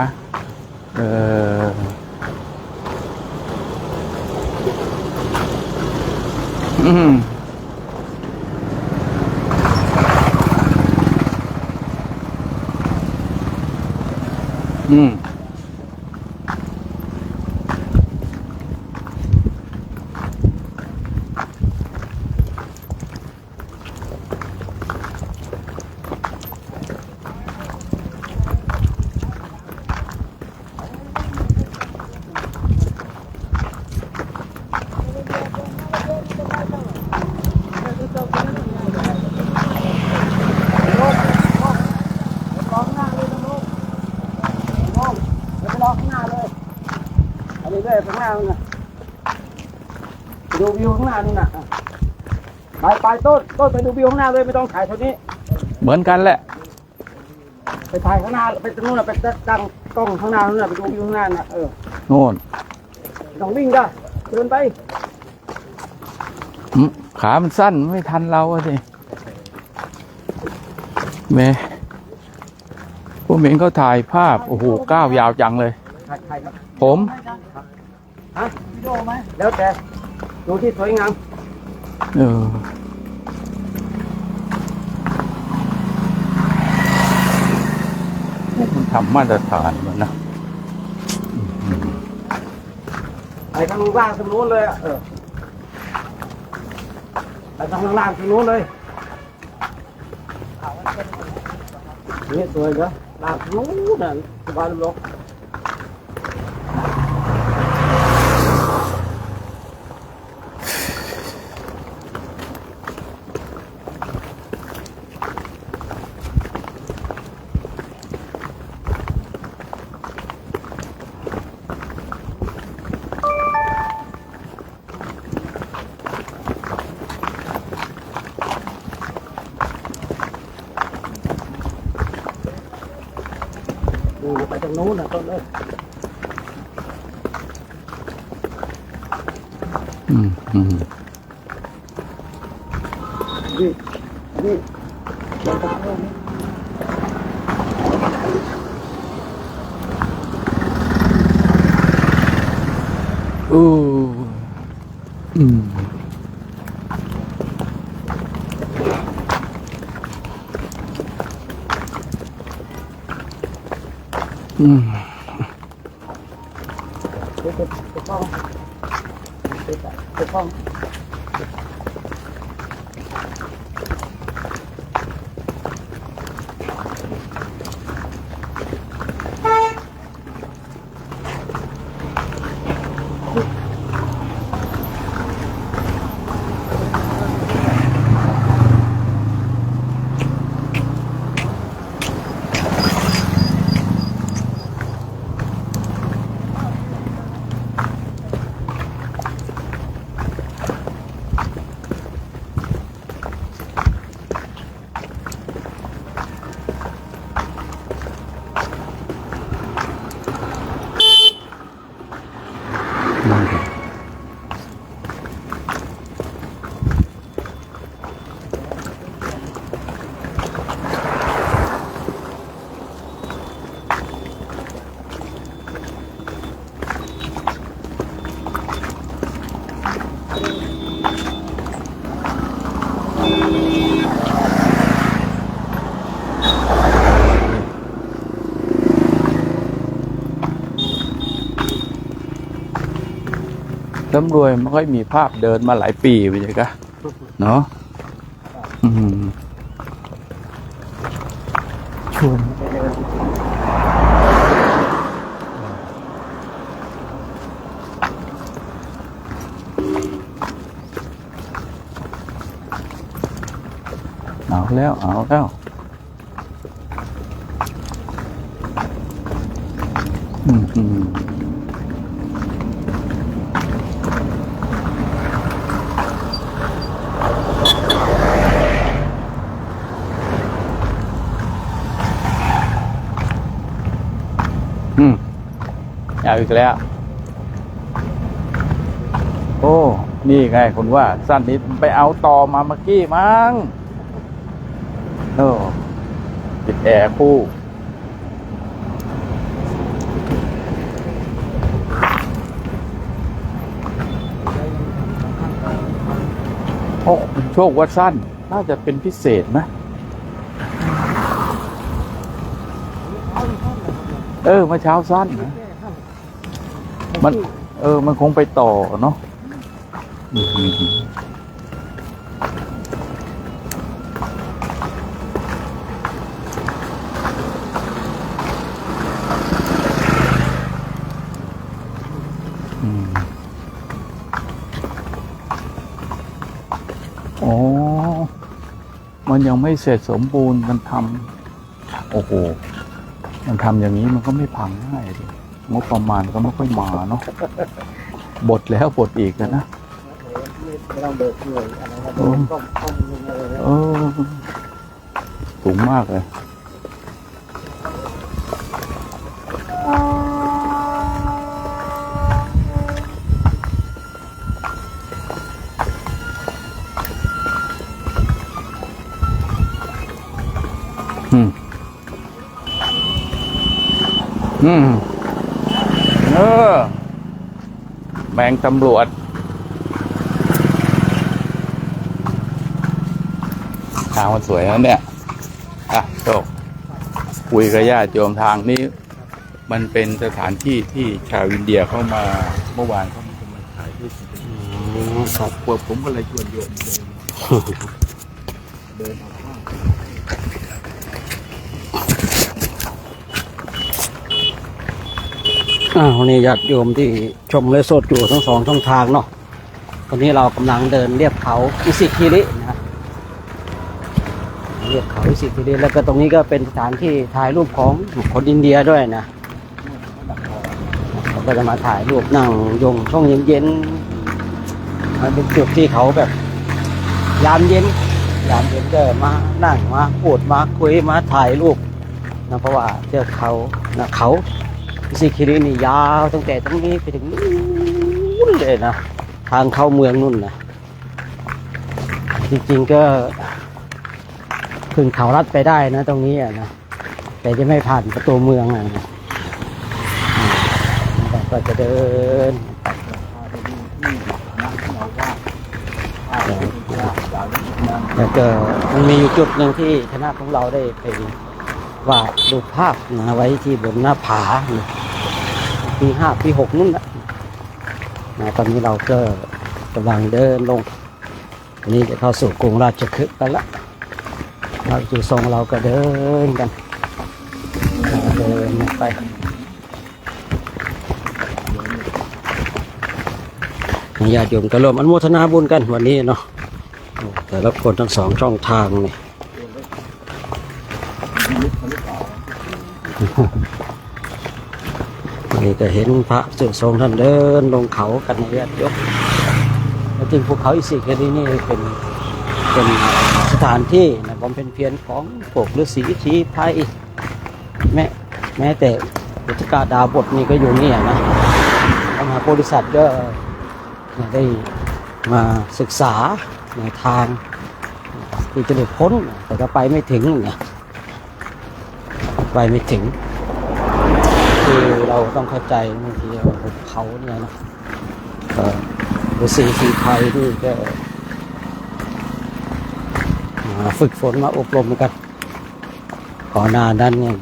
ข้างหน้านู่นน่ะไปดูวิวข้างหน้านู่นน่ะไปต้นไปดูวิวข้างหน้าเลยไม่ต้องถ่ายเท่านี้ เหมือนกันแหละ ไปถ่ายข้างหน้าไปตรงนู้นน่ะไปตั้งกล้องข้างหน้านู่นน่ะไปดูวิวข้างหน้าน่ะโน่นต้องวิ่งจ้ะเดินไปขามันสั้นไม่ทันเราสิแม่พวกเมงเขาถ่ายภาพโอ้โหก้าวยาวจังเลยผมฮะวิดีโอไหมแล้วแต่ดูที่สวยงามมันทำมาตรฐานมันนะไปทางล่างทางโน้นเลยไปทางล่างทางโน้นเลยนี่สวยเหรอล่างทางโน้นน่ะสบายลง นู้นนะต้นเลย ตำรวจไม่ค่อยมีภาพเดินมาหลายปีไปเลยกะเนาะชวนเอาแล้วเอาอีกแล้วโอ้นี่ไงคุณว่าสั้นนิดไปเอาต่อมาเมื่อกี้มั้งติดแอร์คู่โอ้โชคว่าสั้นน่าจะเป็นพิเศษไหมเมื่อเช้าสั้นนะมันคงไปต่อเนาะอ๋อมันยังไม่เสร็จสมบูรณ์มันทำโอ้โหมันทำอย่างนี้มันก็ไม่พังง่ายดิงบประมาณก็ไม่ค่อยมาเนาะบทแล้วบทอีกนะไม่ต้องเบิกเลยอะไรนะสูงมากเลยแมงตำรวจทางมันสวยแล้วเนี่ยโชคคุยกับญาติโยมทางนี้มันเป็นสถานที่ที่ชาวอินเดียเข้ามาเมื่อวานเขามาถ่ายรูปครับพวกผมก็เลยชวนโยมเดินวันนี้ญาติโยมที่ชมเลยสดอยู่ทั้งสองช่องทางเนาะตอนนี้เรากำลังเดินเรียบเขาอิสิคิรินะเรียบเขาอิสิคิริแล้วก็ตรงนี้ก็เป็นสถานที่ถ่ายรูปของคนอินเดียด้วยนะเราก็จะมาถ่ายรูปนั่งยงช่วงเย็นๆมันเป็นจุดที่เขาแบบยามเย็นก็มานั่งมาพูดมาคุยมาถ่ายรูปนะเพราะว่าเจอเขานะเขา สิคิรินี่ยาวตั้งแต่ตรงนี้ไปถึงนู้นเลยนะทางเข้าเมืองนู่นนะจริงๆก็ขึ้นเขาลัดไปได้นะตรงนี้อ่ะนะแต่จะไม่ผ่านประตูเมืองอ่ะนะก็จะเดินแล้วก็มันมีอยู่จุดหนึ่งที่คณะของเราได้ไปวาดรูปภาพนะไว้ที่บนหน้าผาปี5 ปี 6นู่นนะตอนนี้เราก็กำลังเดินลงอันนี้จะเข้าสู่กรุงราชคฤห์กันละเราจุดทรงเราก็เดินกันเดินไปญาติโยมก็ร่วมอนุโมทนาบุญกันวันนี้เนาะแต่ละคนทั้ง2 ช่องทางนี่นี่ก็เห็นพระสุทรงท่านเดินลงเขากันญาติโยมจริงภูเขาอิสิคิรินี่เป็นสถานที่นะบำเพ็ญเพียรของพวกฤาษีชีไพรแม้แต่พุทธกาดาบทนี่ก็อยู่นี่นะพระมหาโพธิสัตว์ก็ได้มาศึกษาในทางที่จะหลุดพ้นแต่ก็ไปไม่ถึงเนี่ยไปไม่ถึงคือเราต้องเข้าใจบางทีเขาเนี่ยนะฤาษีชีไพรนี่ก็ฝึกฝนมาอบรมกันก่อนหน้านั้นเนี่ย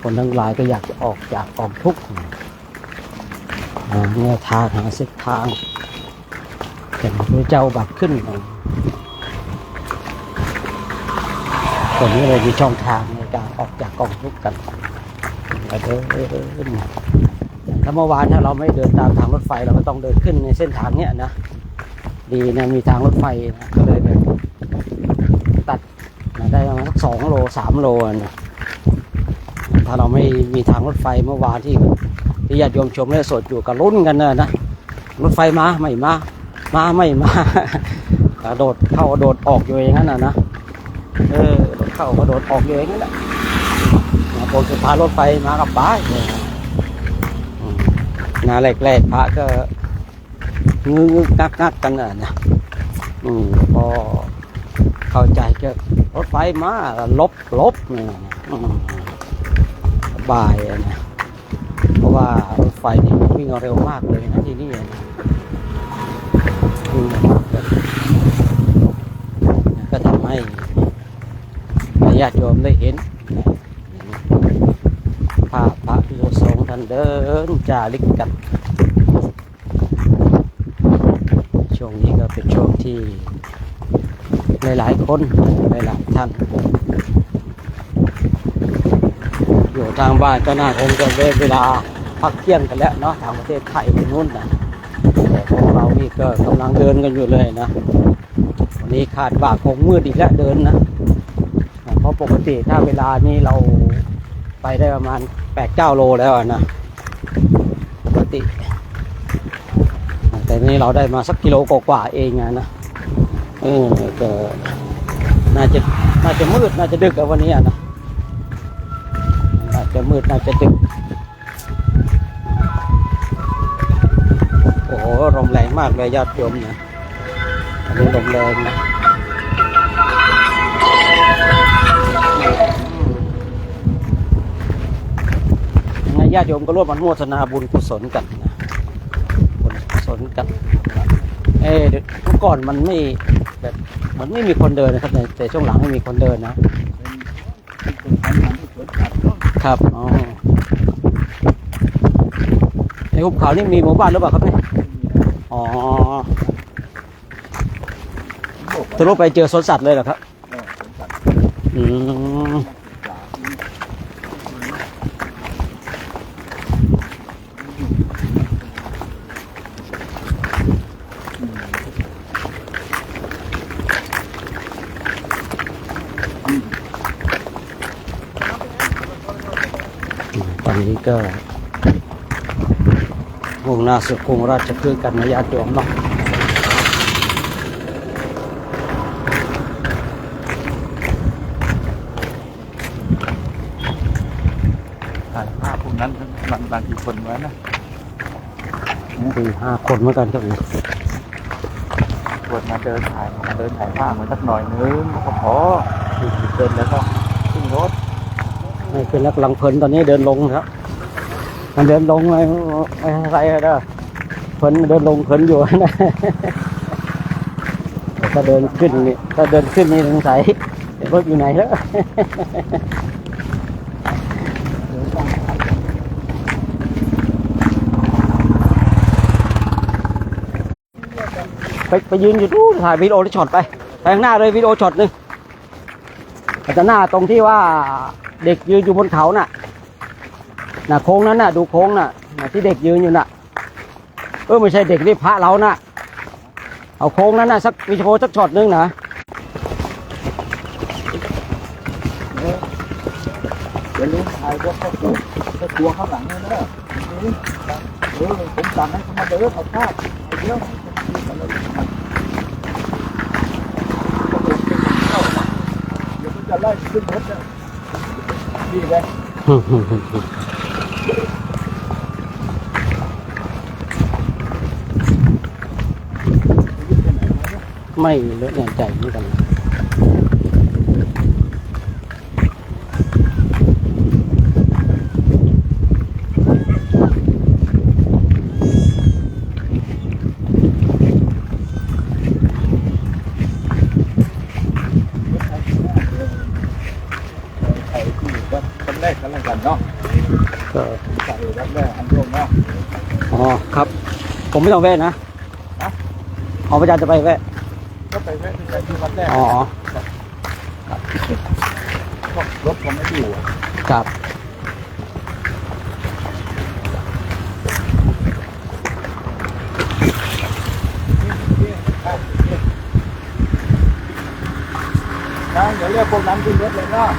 คนทั้งหลายก็อยากจะออกจากกองทุกข์เนี่ยทางหาเส้นทางแต่พระเจ้าบัตรขึ้นคนนี้เลยมีช่องทางในการออกจากกองทุกข์กันเดินถ้าเมื่อวานถ้าเราไม่เดินตามทางรถไฟเราก็ต้องเดินขึ้นในเส้นทางเนี้ยนะดีนะมีทางรถไฟนะก็เลยแบบตัดได้ประมาณ2 โล 3 โลนะถ้าเราไม่มีทางรถไฟเมื่อวานที่ญาติโยมชมและสดอยู่กับลุ้นกันนะรถไฟมาไม่ไม่มากระโดดเข้ากระโดดออกอยู่อย่างนั้นนะโดดเข้ากระโดดออกอยู่อย่างนั้นแหละพอสุดท้ายรถไฟมากับป้านะแรกๆพระก็งึกงักกันนะพอเข้าใจก็รถไฟมาลบบ่ายนะเพราะว่ารถไฟนี่วิ่งเร็วมากเลยนะที่นี่นะก็ทำให้ญาติโยมได้เห็นภาพพระภิกษุสงฆ์ท่านเดินจาริกกันช่วงนี้ก็เป็นช่วงที่หลายๆคนหลายๆท่านอยู่ทางบ้านก็น่าคงจะเวลาพักเที่ยงกันแล้วเนาะทางประเทศไทยที่นู้นนะแต่ของเรานี่ก็กำลังเดินกันอยู่เลยนะวันนี้คาดว่าคงมืดอีกแล้วเดินนะเพราะปกติถ้าเวลานี้เราไปได้ประมาณ8-9 โลแล้วนะปกติแต่นี้เราได้มาสักกิโลกว่าเองนะก็น่าจะมืดน่าจะดึกกับวันนี้นะน่าจะมืดน่าจะดึกโอ้โหลมแรงมากเลยญาติโยมนะอันนี้ลมแรงนะญาติโยมก็ร่วมอนุโมทนาบุญกุศลกันนะบุญกุศลกันเมื่อก่อนมันไม่มีคนเดินนะครับแต่ช่วงหลังไม่มีคนเดินนะครับในหุบเขานี่มีหมู่บ้านหรือเปล่าครับเนี่ยอ๋อทะลุไปเจอสวนสัตว์เลยเหรอครับตอนนี้ก็มุ่งหน้าสู่กรุงราชคฤห์กันนะญาติโยมเนาะถ่ายภาพพวกนั้น บางกี่คนวะนะ 4-5 คนเหมือนกันครับ ปวดมาเดินถ่ายภาพมาสักหน่อยนึงก็พอเดินแล้วก็ขึ้นรถ ไม่เป็นแล้วกำลังเพลินตอนนี้เดินลงครับมันเดินลงไม่อะไรเด้อเพลินเดินลงเพลินอยู่นะแต่ถ้าเดินขึ้นนี่สงสัยรถอยู่ไหนแล้วไปยืนอยู่ดูถ่ายวิดีโอช็อตไปข้างหน้าเลยวิดีโอช็อตนึงอาจจะหน้าตรงที่ว่าเด็กยืนอยู่บนเขาน่ะโค้งนั้นน่ะดูโค้งน่ะที่เด็กยืนอยู่น่ะไม่ใช่เด็กนี่พระเราน่ะเอาโค้งนั้นน่ะสักวิดีโอสักช็อตนึงนะเดี๋ยวลุงถ่ายรถเข้าตัวข้างหลังเลยนะผมสั่งให้เขามาเดินเอาภาพเดี๋ยวมันจะไล่ขึ้นรถเนี่ยดีเลย ไม่เลอะแน่ใจเหมือนกัน คนแรกกันแล้วกันเนาะ ก็ ใส่รับแรกอันร่วมเนาะ อ๋อครับผมไม่ต้องแวะนะพระอาจารย์จะไปแวะ ก็ไปแวะที่วัดแรก อ๋อ รถผมไม่อยู่ ครับ นะเดี๋ยวเรียกพวกนั้นขึ้นรถเลยเนาะ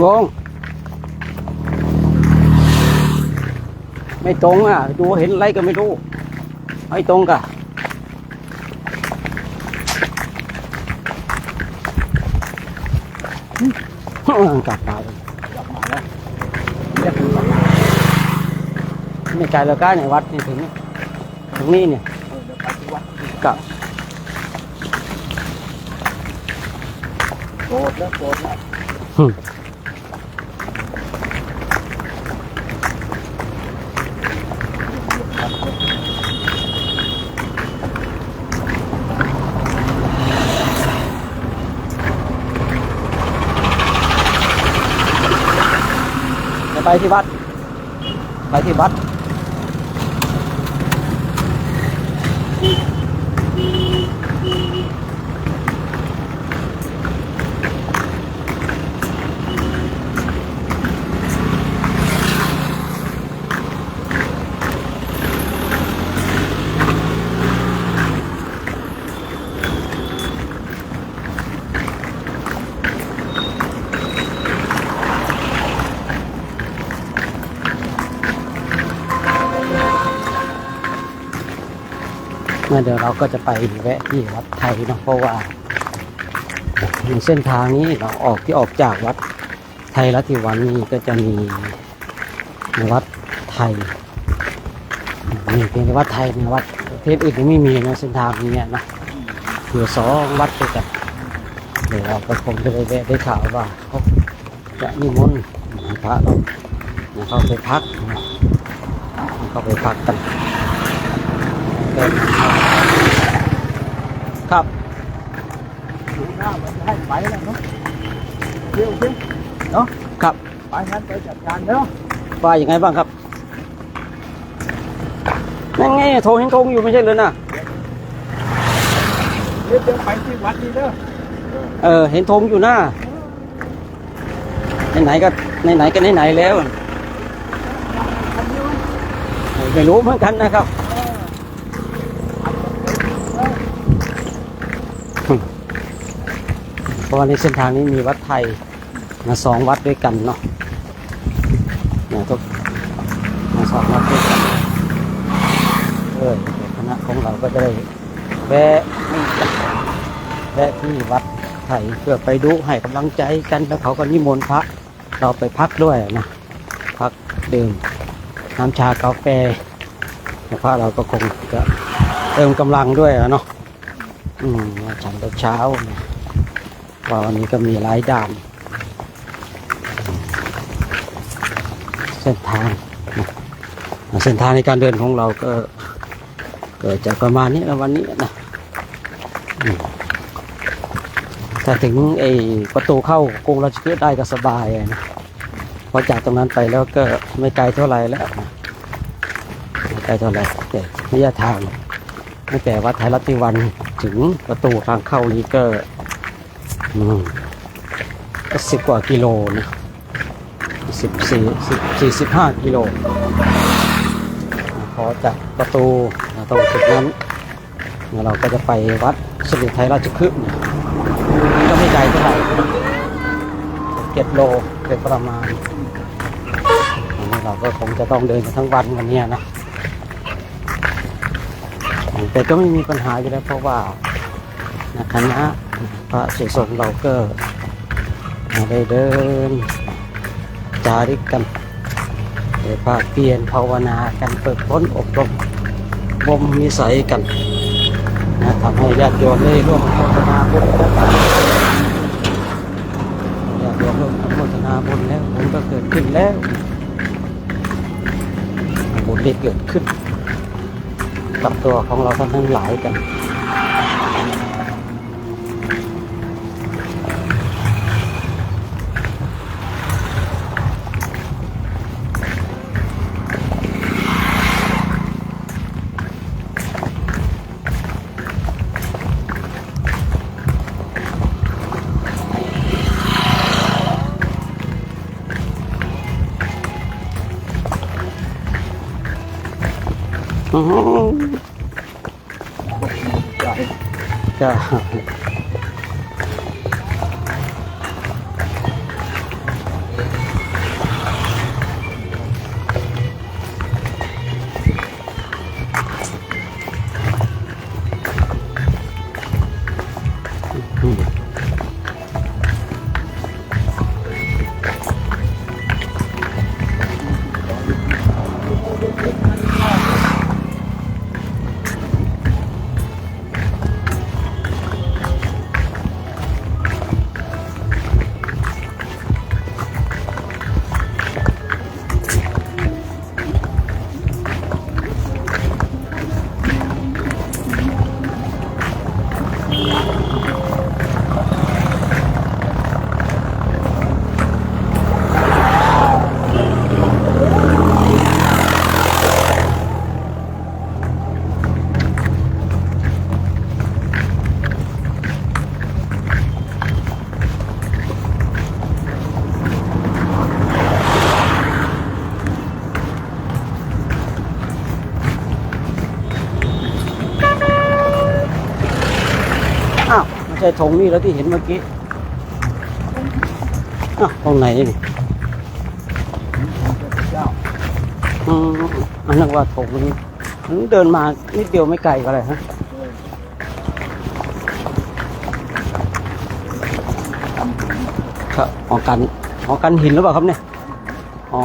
งงไม่ตรงอ่ะดูเห็นอะไรก็ไม่รู้ไม่ตรงกะกลับมาแล้วไม่ไกลแล้วใกล้ในวัดนี่ถึงนี่เนี่ยกลับโกรธแล้วไปที่วัดเดี๋ยวเราก็จะไปแวะที่วัดไทยเนาะเพราะว่าในเส้นทางนี้เราออกจากวัดไทยรัติวันนี้ก็จะมีวัดไทยมีเพียงแต่วัดไทยในวัดประเทศอื่นไม่มีนะเส้นทางนี้นะอยู่2 วัดด้วยกันเดี๋ยวเราก็คงจะได้แวะได้ข่าวว่าเขาจะนิมนต์พระเราเข้าไปพักกันครับไปแล้วเนาะเดี๋ยวเนาะครับไปงั้นไปจัดการเนาะว่ายังไงบ้างครับนั่นไงโทรเห็นธงอยู่ไม่ใช่เลยนะเดี๋ยวไปที่วัดนี่เด้อเห็นธงอยู่หน้าไหนก็ไหนแล้วไม่รู้เหมือนกันนะครับเพราะว่าในเส้นทางนี้มีวัดไทยมา2 วัดด้วยกันเนาะทุกมา2 วัดด้วยกันคณะของเราก็จะได้แวะที่วัดไทยเพื่อไปดูให้กำลังใจกันแล้วเขาก็นิมนต์พระเราไปพักด้วยนะพักดื่มน้ำชากาแฟพระเราก็คงจะเติมกำลังด้วยเนาะฉันเช้าว่าวันนี้ก็มีหลายด่านเส้นทางในการเดินของเราก็เกิดจากประมาณนี้แล้ววันนี้นะถ้าถึงไอ้ประตูเข้ากรุงราชคฤห์ได้ก็สบายนะพอจากตรงนั้นไปแล้วก็ไม่ไกลเท่าไหร่แล้วไม่ไกลเท่าไหร่แต่ระยะทางตั้งแต่วัดไทยรัติวันถึงประตูทางเข้านี้ก็10 กว่ากิโลนะ45 กิโลพอจากประตูตรงจุดนั้นเราก็จะไปวัดสมเด็จไทยราชคฤห์ก็ไม่ไกลเท่าไหร่7 โลโดยประมาณนี้เราก็คงจะต้องเดินทั้งวันวันนี้นะแต่ก็ไม่มีปัญหาอยู่แล้วเพราะว่าคณะพระสงฆ์เราก็ได้เดินจาริกกันได้ภาคเพียรภาวนากันฝึกฝนอบรมบ่มนิสัยกันทำให้ญาติโยมได้ร่วมอนุโมทนาบุญกันญาติโยมร่วมอนุโมทนาบุญแล้วบุญก็เกิดขึ้นแล้วบุญได้เกิดขึ้นกับตัวของเราทั้งหลายกัน จ้า ช่ธงนี่แล้วที่เห็นเมื่อกี้ตรงไหนนี่อันนั้นว่าธงนี้เดินมานิดเดียวไม่ไกลก็เลยฮะครับหอกันหินหรือเปล่าครับเนี่ยอ๋อ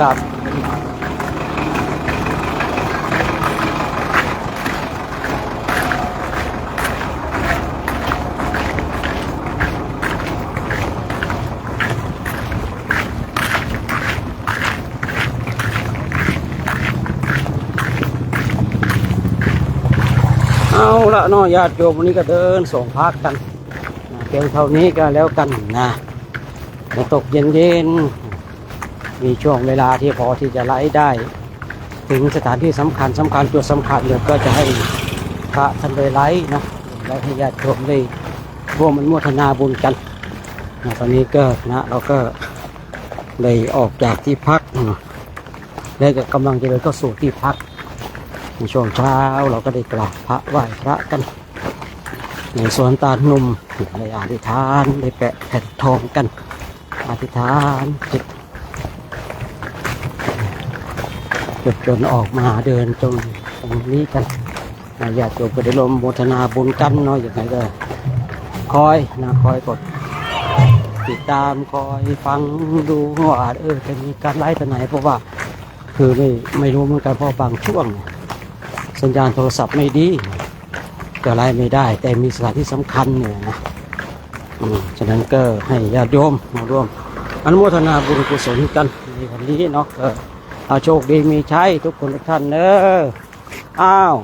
ครับเอาละเนาะญาติโยมวันนี้ก็เดินส่งพักกันเพียงเท่านี้ก็แล้วกันนะตกเย็นๆมีช่วงเวลาที่พอที่จะไล่ได้ถึงสถานที่สำคัญจุดสำคัญเดี๋ยวก็จะให้พระท่านได้ไล่นะไล่ให้ญาติโยมได้ร่วมอนุโมทนาบุญกันนะตอนนี้ก็นะเราก็ได้ออกจากที่พักแล้วก็กำลังจะเดินเข้าสู่ที่พักในช่วงเช้าเราก็ได้กราบพระไหว้พระกันในสวนตาลหนุ่มได้อธิษฐานได้แปะแผ่นทองกันอธิษฐานจิตจนออกมาเดินตรงนี้กันญาติโยมก็ได้ร่วมโมทนาบุญกันเนาะอย่างไรก็คอยกดติดตามคอยฟังดูว่าจะมีการไลฟ์ตัวไหนเพราะว่าคือไม่รู้เหมือนกันเพราะบางช่วงสัญญาณโทรศัพท์ไม่ดีก็ไลฟ์ไม่ได้แต่มีสถานที่สำคัญเนี่ยนะฉะนั้นก็ให้ญาติโยมมาร่วมอนุโมทนาบุญกุศลกันในวันนี้เนาะเอาโชคดีมีชัยทุกคนทุกท่านเนอะอ้าว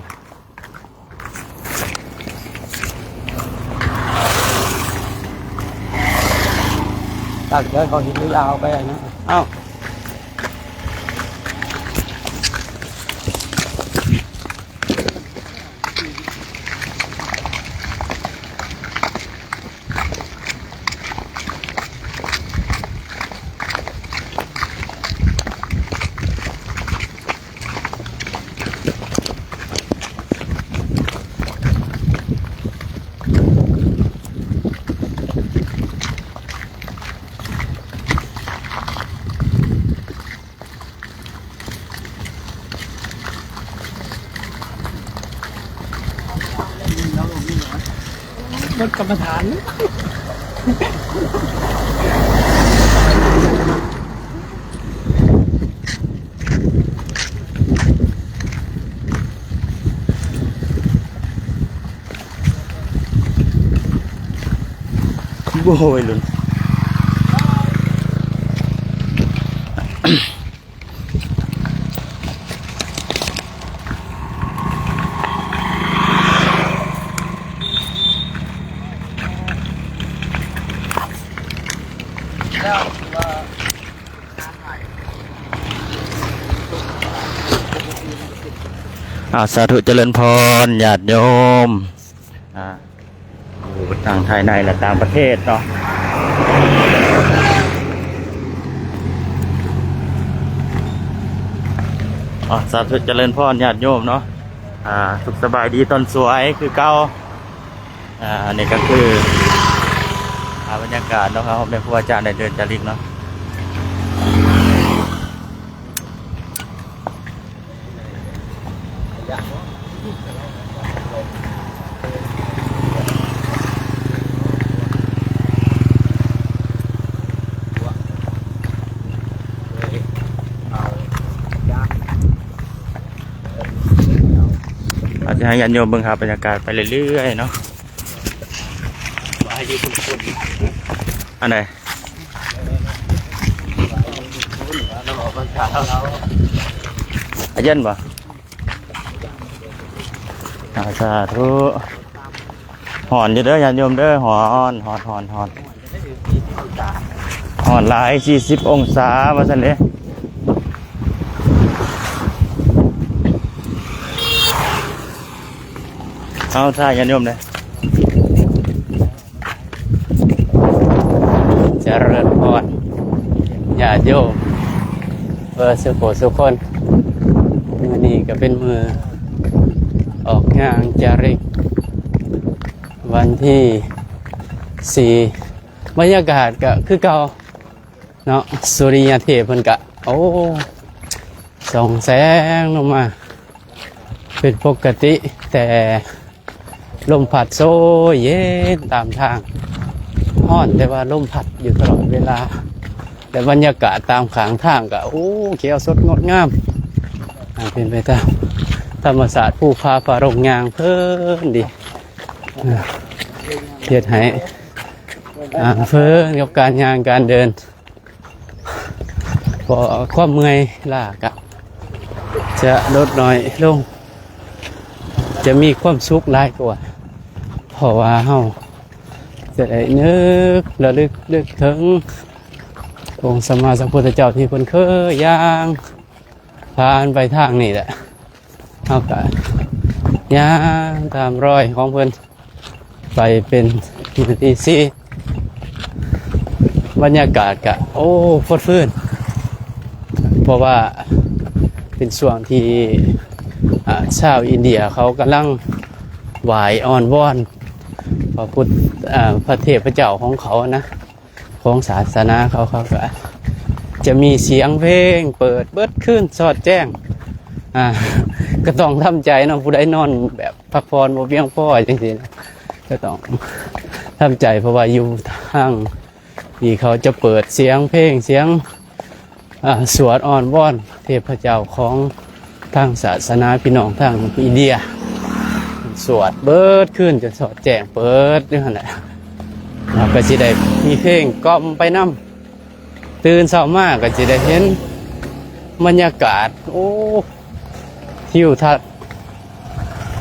ตักเดินเขาหินยาวไปนะอ้าวรถกรรมฐานโว้ยลุนสาธุเจริญพรญาติโยมอยู่ทางไทยในและต่างประเทศเนาะสาธุเจริญพรญาติโยมเนาะสุขสบายดีตอนสวยคือเก้าอันนี้ก็คือบรรยากาศเนาะครับในครูอาจารย์ได้เดินจาริกเนาะอาจจะให้ญาติโยมเบิ่งหาบรรยากาศไปเรื่อยๆเนาะอันไหนอาเย็นป่ะ สาธุหอนอยู่เด้อญาติโยมเด้อหอนหอนหลาย40องศาว่าซั่นเด้เอาท่าญาติโยมเด้อเจริญพรญาติโยมสุขสุขคนมื้อนี้ก็เป็นมื้อออกงานจาริกวันที่4บรรยากาศก็คือเก่าเนาะสุริยเทพเพิ่นก็โอ้ส่องแสงลงมาเป็นปกติแต่ลมพัดโซเย็นตามทางฮ้อนแต่ว่าลมพัดอยู่ตลอดเวลาแต่บรรยากาศตามขางทางก็โอ้เขียวสดงดงามเป็นไปตามธรรมศาสตร์ผู้พาฝารงยางเพิ่นดีเฮ็ดให้เพิ่นกับการยางการเดินพอความเมื่อยล้ากะจะลดน้อยลงจะมีความสุขหลายกว่าเพราะว่าเฮาจะได้นึกระลึกถึงองค์สมมาสัมพุทธเจ้าที่เพิ่นเคยย่างผ่านไปทางนี้แหละเฮาก็ย่างตามรอยของเพิ่นไปเป็นที่4บรรยากาศก็โอ้ฟดฟื้นเพราะว่าเป็นช่วงที่ชาวอินเดียเขากำลังไหว้อ้อนวอนพระเทพเจ้าของเขานะของศาสนาเขาก็จะมีเสียงเพลงเปิดเบิดขึ้นสอดแจ้งก็ต้องทำใจเนาะผู้ใดนอนแบบพักผ่อนบ่เพียงพอจริงๆนะก็ต้องทำใจเพราะว่าอยู่ทางที่เขาจะเปิดเสียงเพลงเสียงสวดอ้อนวอนเทพเจ้าของทางศาสนาพี่น้องทางอินเดียสวดเบิดขึ้นจนสอดแจ้งเปิดนี่แหละเราก็จะได้มีเพลงกล่อมไปนำตื่นเช้ามากก็จะได้เห็นบรรยากาศโอ้ทิวทัศน์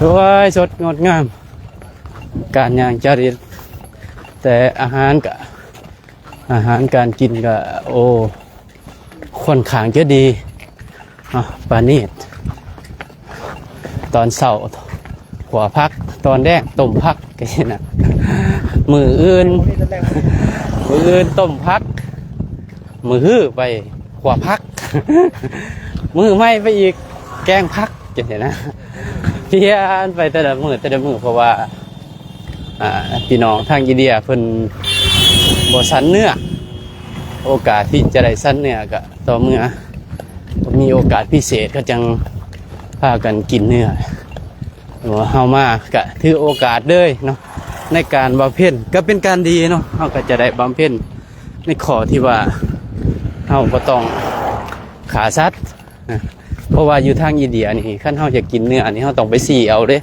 สวยสดงดงามการย่างจริตแต่อาหารการกินก็โอ้ค่อนข้างจะดีปานีตตอนเช้าหัวพักตอนแรกต้มพักก็อย่างนั้นมืออื่นต้มพักมือฮื้อไปหัวพักมือไม่ไปอีกแกงพักอย่างนี้นะเพี้ยนไปแต่ละมือเพราะว่าพี่น้องทางอินเดียเพิ่นบ่สันเนื้อโอกาสที่จะได้สันเนื้อก็ต่อเมื่อมีโอกาสพิเศษก็จังพากันกินเนื้อเฮามาก็ถือโอกาสเลยเนาะในการบำเพ็ญก็เป็นการดีเนาะเฮาก็จะได้บำเพ็ญในข้อที่ว่าเฮาบ่ต้องขาสัตว์เพราะว่าอยู่ทางอินเดียนี่คันเฮาจะกินเนื้อนี่เฮาต้องไปสีเอาเด้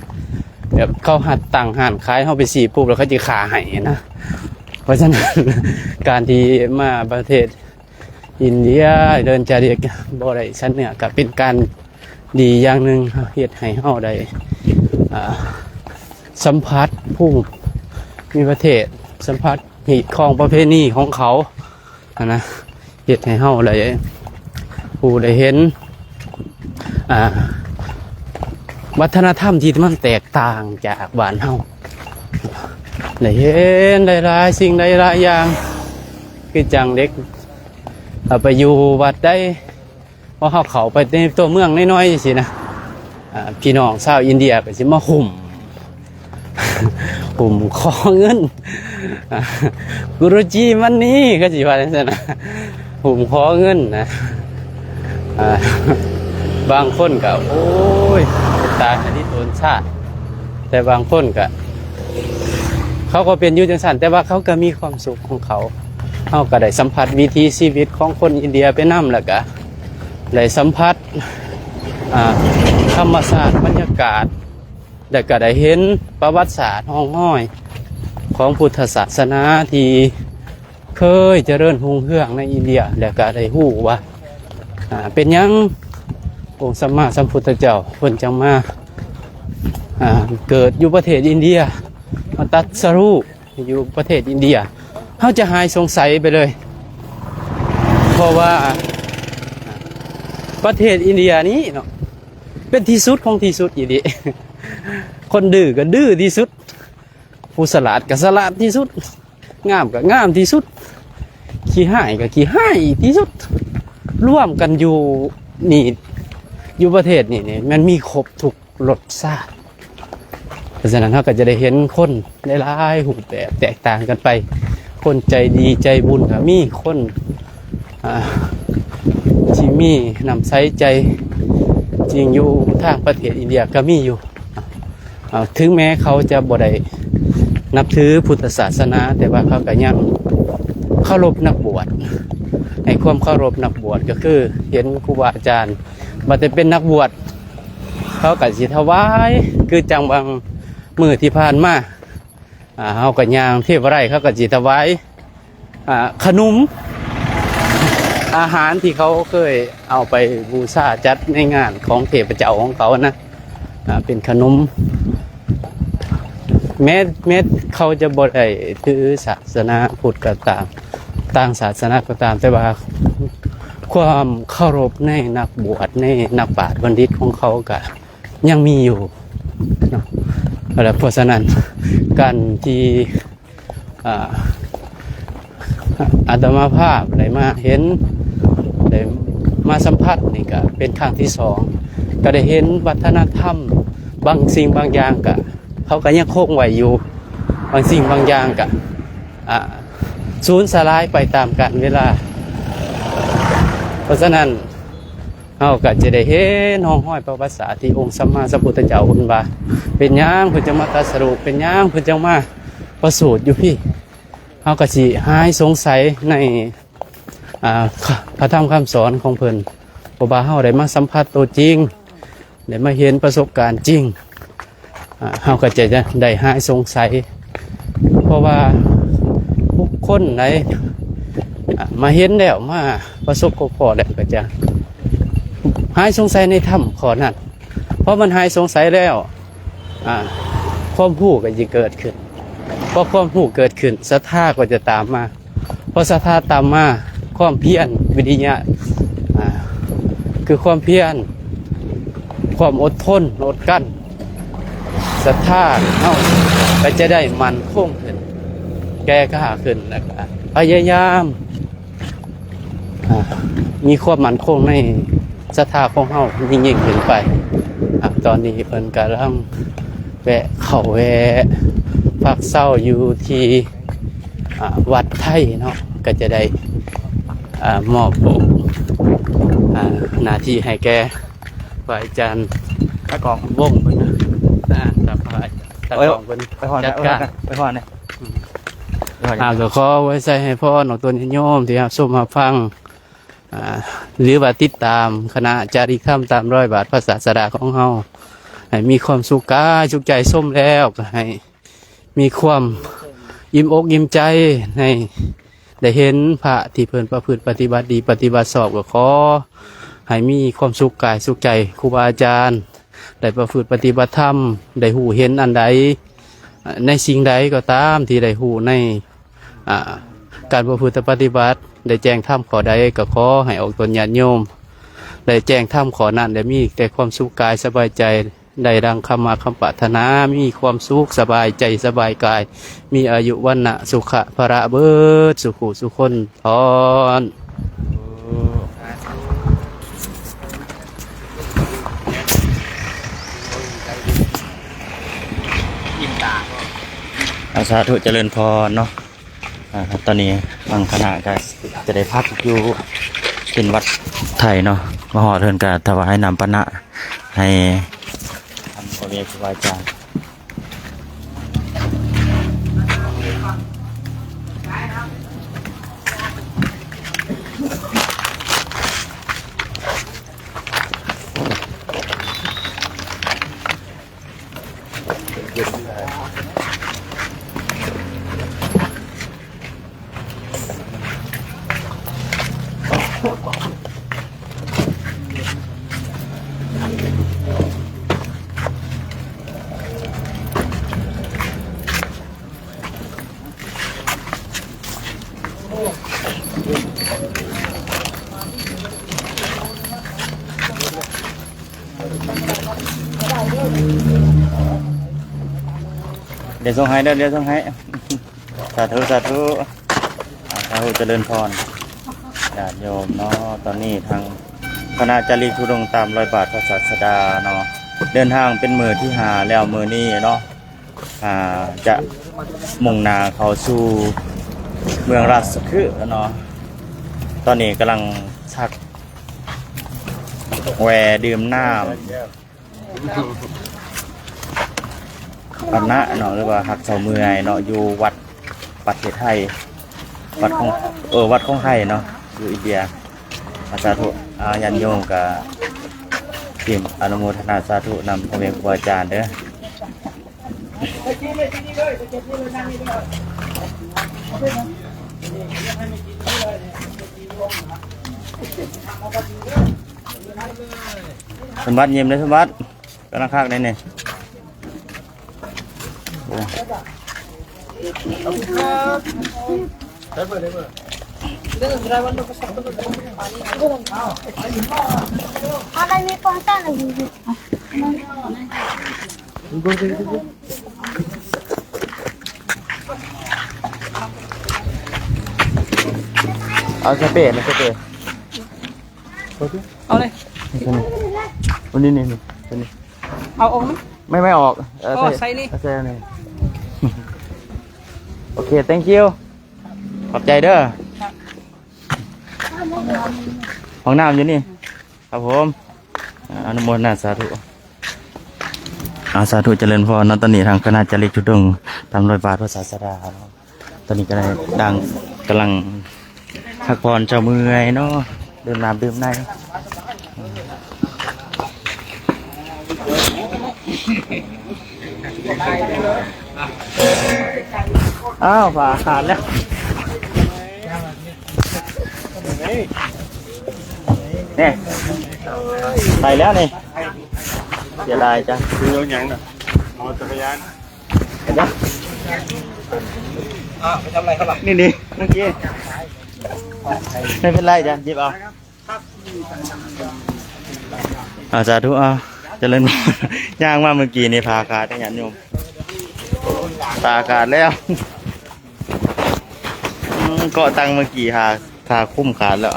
แบบเขาหัดตั้งห้านขายเฮาไปสีปุ๊บแล้วเขาจะขาให้นะเพราะฉะนั้นการที่มาประเทศอินเดียเดินจาริกบ่ได้ชั้นเนี่ยก็เป็นการดีอย่างหนึ่งเฮ็ดให้เฮาได้สัมผัสผู้มีประเทศสัมผัสหีดของประเพณีของเขานะเฮ็ดให้เฮาได้ผู้ได้เห็นวัฒนธรรมที่มันแตกต่างจากบ้านเฮาได้เห็นหลายๆสิ่งหลายๆอย่างคือจังเด็กไปอยู่วัดได้เพราะเขาไปในตัวเมืองน้อยๆสินะพี่น้องชาวอินเดียก็สิมาหุ่มขอเงินกุรุจีมันนี้ก็สิว่าจังซั่นนะหุ่มขอเงินนะบางคนก็โอ้ยตาอันนี้โดนชาติแต่บางคนก็เขาก็เป็นอยู่จังซั่นแต่ว่าเขาก็มีความสุขของเขาก็ได้สัมผัสวิถีชีวิตของคนอินเดียไปนำแล้วก็ได้สัมผัสธรรมชาติบรรยากาศแล้วก็ได้เห็นประวัติศาสตร์ห้องห้อยของพุทธศาสนาที่เคยเจริญรุ่งเรืองในอินเดียแล้วก็ได้ฮู้ว่าเป็นยังองค์สัมมาสัมพุทธเจ้าเพิ่นจังมา เกิดอยู่ประเทศอินเดียมาตัดสรุอยู่ประเทศอินเดียเขาจะหายสงสัยไปเลยเพราะว่าประเทศอินเดียนี้เนาะเป็นที่สุดของที่สุดอีดีคนดื้อก็ดื้อที่สุดผู้สลาดก็สลาดที่สุดงามก็งามที่สุดขี้ห้ายก็ขี้ห้ายที่สุดร่วมกันอยู่นี่อยู่ประเทศนี่มันมีครบทุกรสชาติเพราะฉะนั้นเราก็จะได้เห็นคนหลายๆรูปแบบแตกต่างกันไปคนใจดีใจบุญก็มีคนที่มีน้ำใสใจจริงอยู่ทางประเทศอินเดียก็มีอยู่ถึงแม้เขาจะบ่ได้นับถือพุทธศาสนาแต่ว่าเขาก็ยังเคารพนักบวชในความเคารพนักบวชก็คือเห็นครูบาอาจารย์มาแต่เป็นนักบวชเขาก็สิถวายคือจังบางมื้อที่ผ่านมาเขาก็ย่างเทพไร่เขาก็สิถวายขนมอาหารที่เขาเคยเอาไปบูชาจัดในงานของเทพเจ้าของเขานะเป็นขนมแม้เขาจะบ่ได้ถือศาสนาพุทธก็ตามต่างศาสนาก็ตามแต่ว่าความเคารพในนักบวชในนักปราชญ์บัณฑิตของเขาก็ยังมีอยู่เนาะเพราะฉะนั้นการที่อาตมาภาพได้มาเห็นได้มาสัมผัสนี่ก็เป็นครั้งที่สองก็ได้เห็นวัฒนธรรมบางสิ่งบางอย่างก็เขาก็ยังคงไว้อยู่บางสิ่งบางอย่างก็สูญสลายไปตามกาลเวลาเพราะฉะนั้นเราก็จะได้เห็นห้องห้อยประวัติศาสตร์ที่องค์สัมมาสัมพุทธเจ้าอุนบาเป็นย่างเพื่อจะมาตรัสรู้เป็นย่างเพื่อจะมาประสูติอยู่พี่เราก็สิหายสงสัยในพระธรรมคำสอนของเพิ่นเพราะว่าเราได้มาสัมผัสตัวจริงได้มาเห็นประสบการณ์จริงเราก็จะได้หายสงสัยเพราะว่าบุคคลไหนมาเห็นแล้วมาประสบกับพ่อแล้วก็จะหายสงสัยในธรรมข้อนั้นเพราะมันหายสงสัยแล้วความรู้ก็จะเกิดขึ้นพอความรู้เกิดขึ้นศรัทธาก็จะตามมาพอศรัทธาตามมาความเพียรวิริยะคือความเพียรความอดทนอดกั้นศรัทธาเฮาก็จะได้มั่นคงขึ้นแก่กล้าขึ้นแล้วก็พยายามมีความมั่นคงในศรัทธาของเฮายิ่งขึ้นไปตอนนี้เพิ่นกำลังแวะเข้าแวะพักเศร้าอยู่ที่วัดไทยเนาะก็จะได้มอบหน้าที่ให้แกพระอาจารย์ตะกองวงเพิ่นนะพระตะกองเพิ่นจัดการไปพอเนี่ยก็ขอไว้ใส่ให้พ่อหนองตัวโยมที่รับชมรับฟังหรือว่าติดตามคณะจาริกธรรมตามรอยบาทพระศาสดาของเฮาให้มีความสุขกายสุขใจส้มแล้วก็ให้มีความอิ่มอกอิ่มใจในได้เห็นพระที่เพิ่นประพฤติปฏิบัติดีปฏิบัติชอบก็ขอให้มีความสุขกายสุขใจครูบาอาจารย์ได้ประพฤติปฏิบัติธรรมได้หูเห็นอันใดในสิ่งใดก็ตามที่ได้หูในการประพฤติปฏิบัติได้แจ้งธรรมขอใดก็ขอให้ออกตนญาติโยมได้แจ้งธรรมขอนั้นได้มีแต่ความสุขกายสบายใจได้ดังคำมาคำปรารถนามีความสุขสบายใจสบายกายมีอายุวันนะสุขะพระเบิดสุขุสุคนพรสาธุเจริญพรเนาะตอนนี้บางคณะก็จะได้พักอยู่เป็นวัดไทยเนาะมหอเทินก็ถวายน้ำปนะให้ท่านพ่อแม่ครูบาอาจารย์ เดี๋ยวส่งให้เด้อเดี๋ยวส่งให้สาธุสาธุสาธุเจริญพรญาติโยมเนาะตอนนี้ทางคณะจารีธุดงค์ตามรอยบาทพระศาสดาเนาะเดินทางเป็นมือที่5แล้วมือนี้เนาะจะมุ่งหน้าเข้าสู่เมืองราชคฤห์เนาะตอนนี้กำลังชักแหวดื่มน้ำปัณณะเนาะหรือว่าหักเสาเมื่อยเนาะอยู่วัดประเทศไทยวัดของไทยเนาะอยู่อินเดียสาธุญาติโยมกับทีมอนุโมทนาสาธุนำพระเวทครูอาจารย์เด้อสมบัติเยี่ยมเลยสมบัติกำลังคักเลยเนี่ยAda ni konten lagi. เอาสเปรย์นะสเปรย์ เอาเลย วันนี้นี่ตัวนี้ เอาออกไหม ไม่ออก ใส่นี่ ใส่นี่โอเค thank you ขอบใจเด้อห้องน้ำอยู่นี่ครับผมอนุโมทนาสาธุสาธุเจริญพรตอนนี้ทางคณะจาริกธุดงค์ตามรอยบาทพระศาสดาตอนนี้ก็ได้กำลังพักผ่อนเจ้าเมื่อยเนาะดื่มน้ำดื่มในอ้าวฝาขาดแล้วนี่ไปแล้วนี่เสียดายจังคือรถยังน่ะเอาจักรยานไปจ้ะไปทำอะไรครับล่ะนี่เมื่อกี้ไม่เป็นไรจ้ะหยิบเอาสาธุเจริญย่างมาเมื่อกี้นี่พาขาดได้ยันโยมพาขาดแล้วเกาะตังเมื่อกี้พาคุ้มขาดแล้ว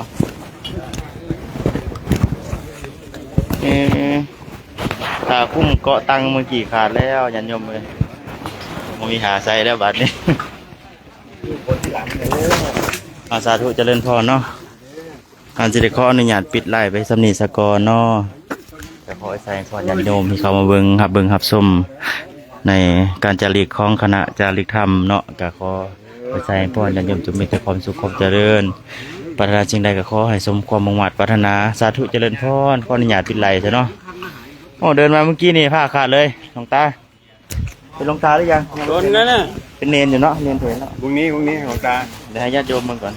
พาคุ้มเกาะตังเมื่อกี้ขาดแล้วยันโยมเลยมันมีหาใส่แล้วบัดนี้สาธุเจริญพรเนาะสิได้ขออนุญาตปิดไล่ไปสำนีสกอเนาะแต่ขอให้ใส่พรญาติโยมที่เขามาเบิ่งหับชมในการจาริกของคณะจาริกธรรมเนาะก็ขอให้ใส่พรญาติโยมจงมีแต่ความสุขความเจริญปรารถนาสิ่งใดก็ขอให้สมความมุ่งมั่นปรารถนาสาธุเจริญพรขออนุญาตปิดไล่ซะเนาะโอ้เดินมาเมื่อกี้นี่ผ้าขาดเลยหลวงตาเป็นหลวงตาหรือยังโดนนั่นน่ะเป็นเนนอยู่เนาะเนนเถอะเนาะพรุ่งนี้หลวงตาเดี๋ยวให้ญาติโยมมันก่อน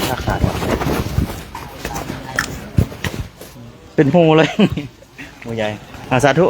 ผ้าขาดเป็นหูเลยหูใหญ่สาธุ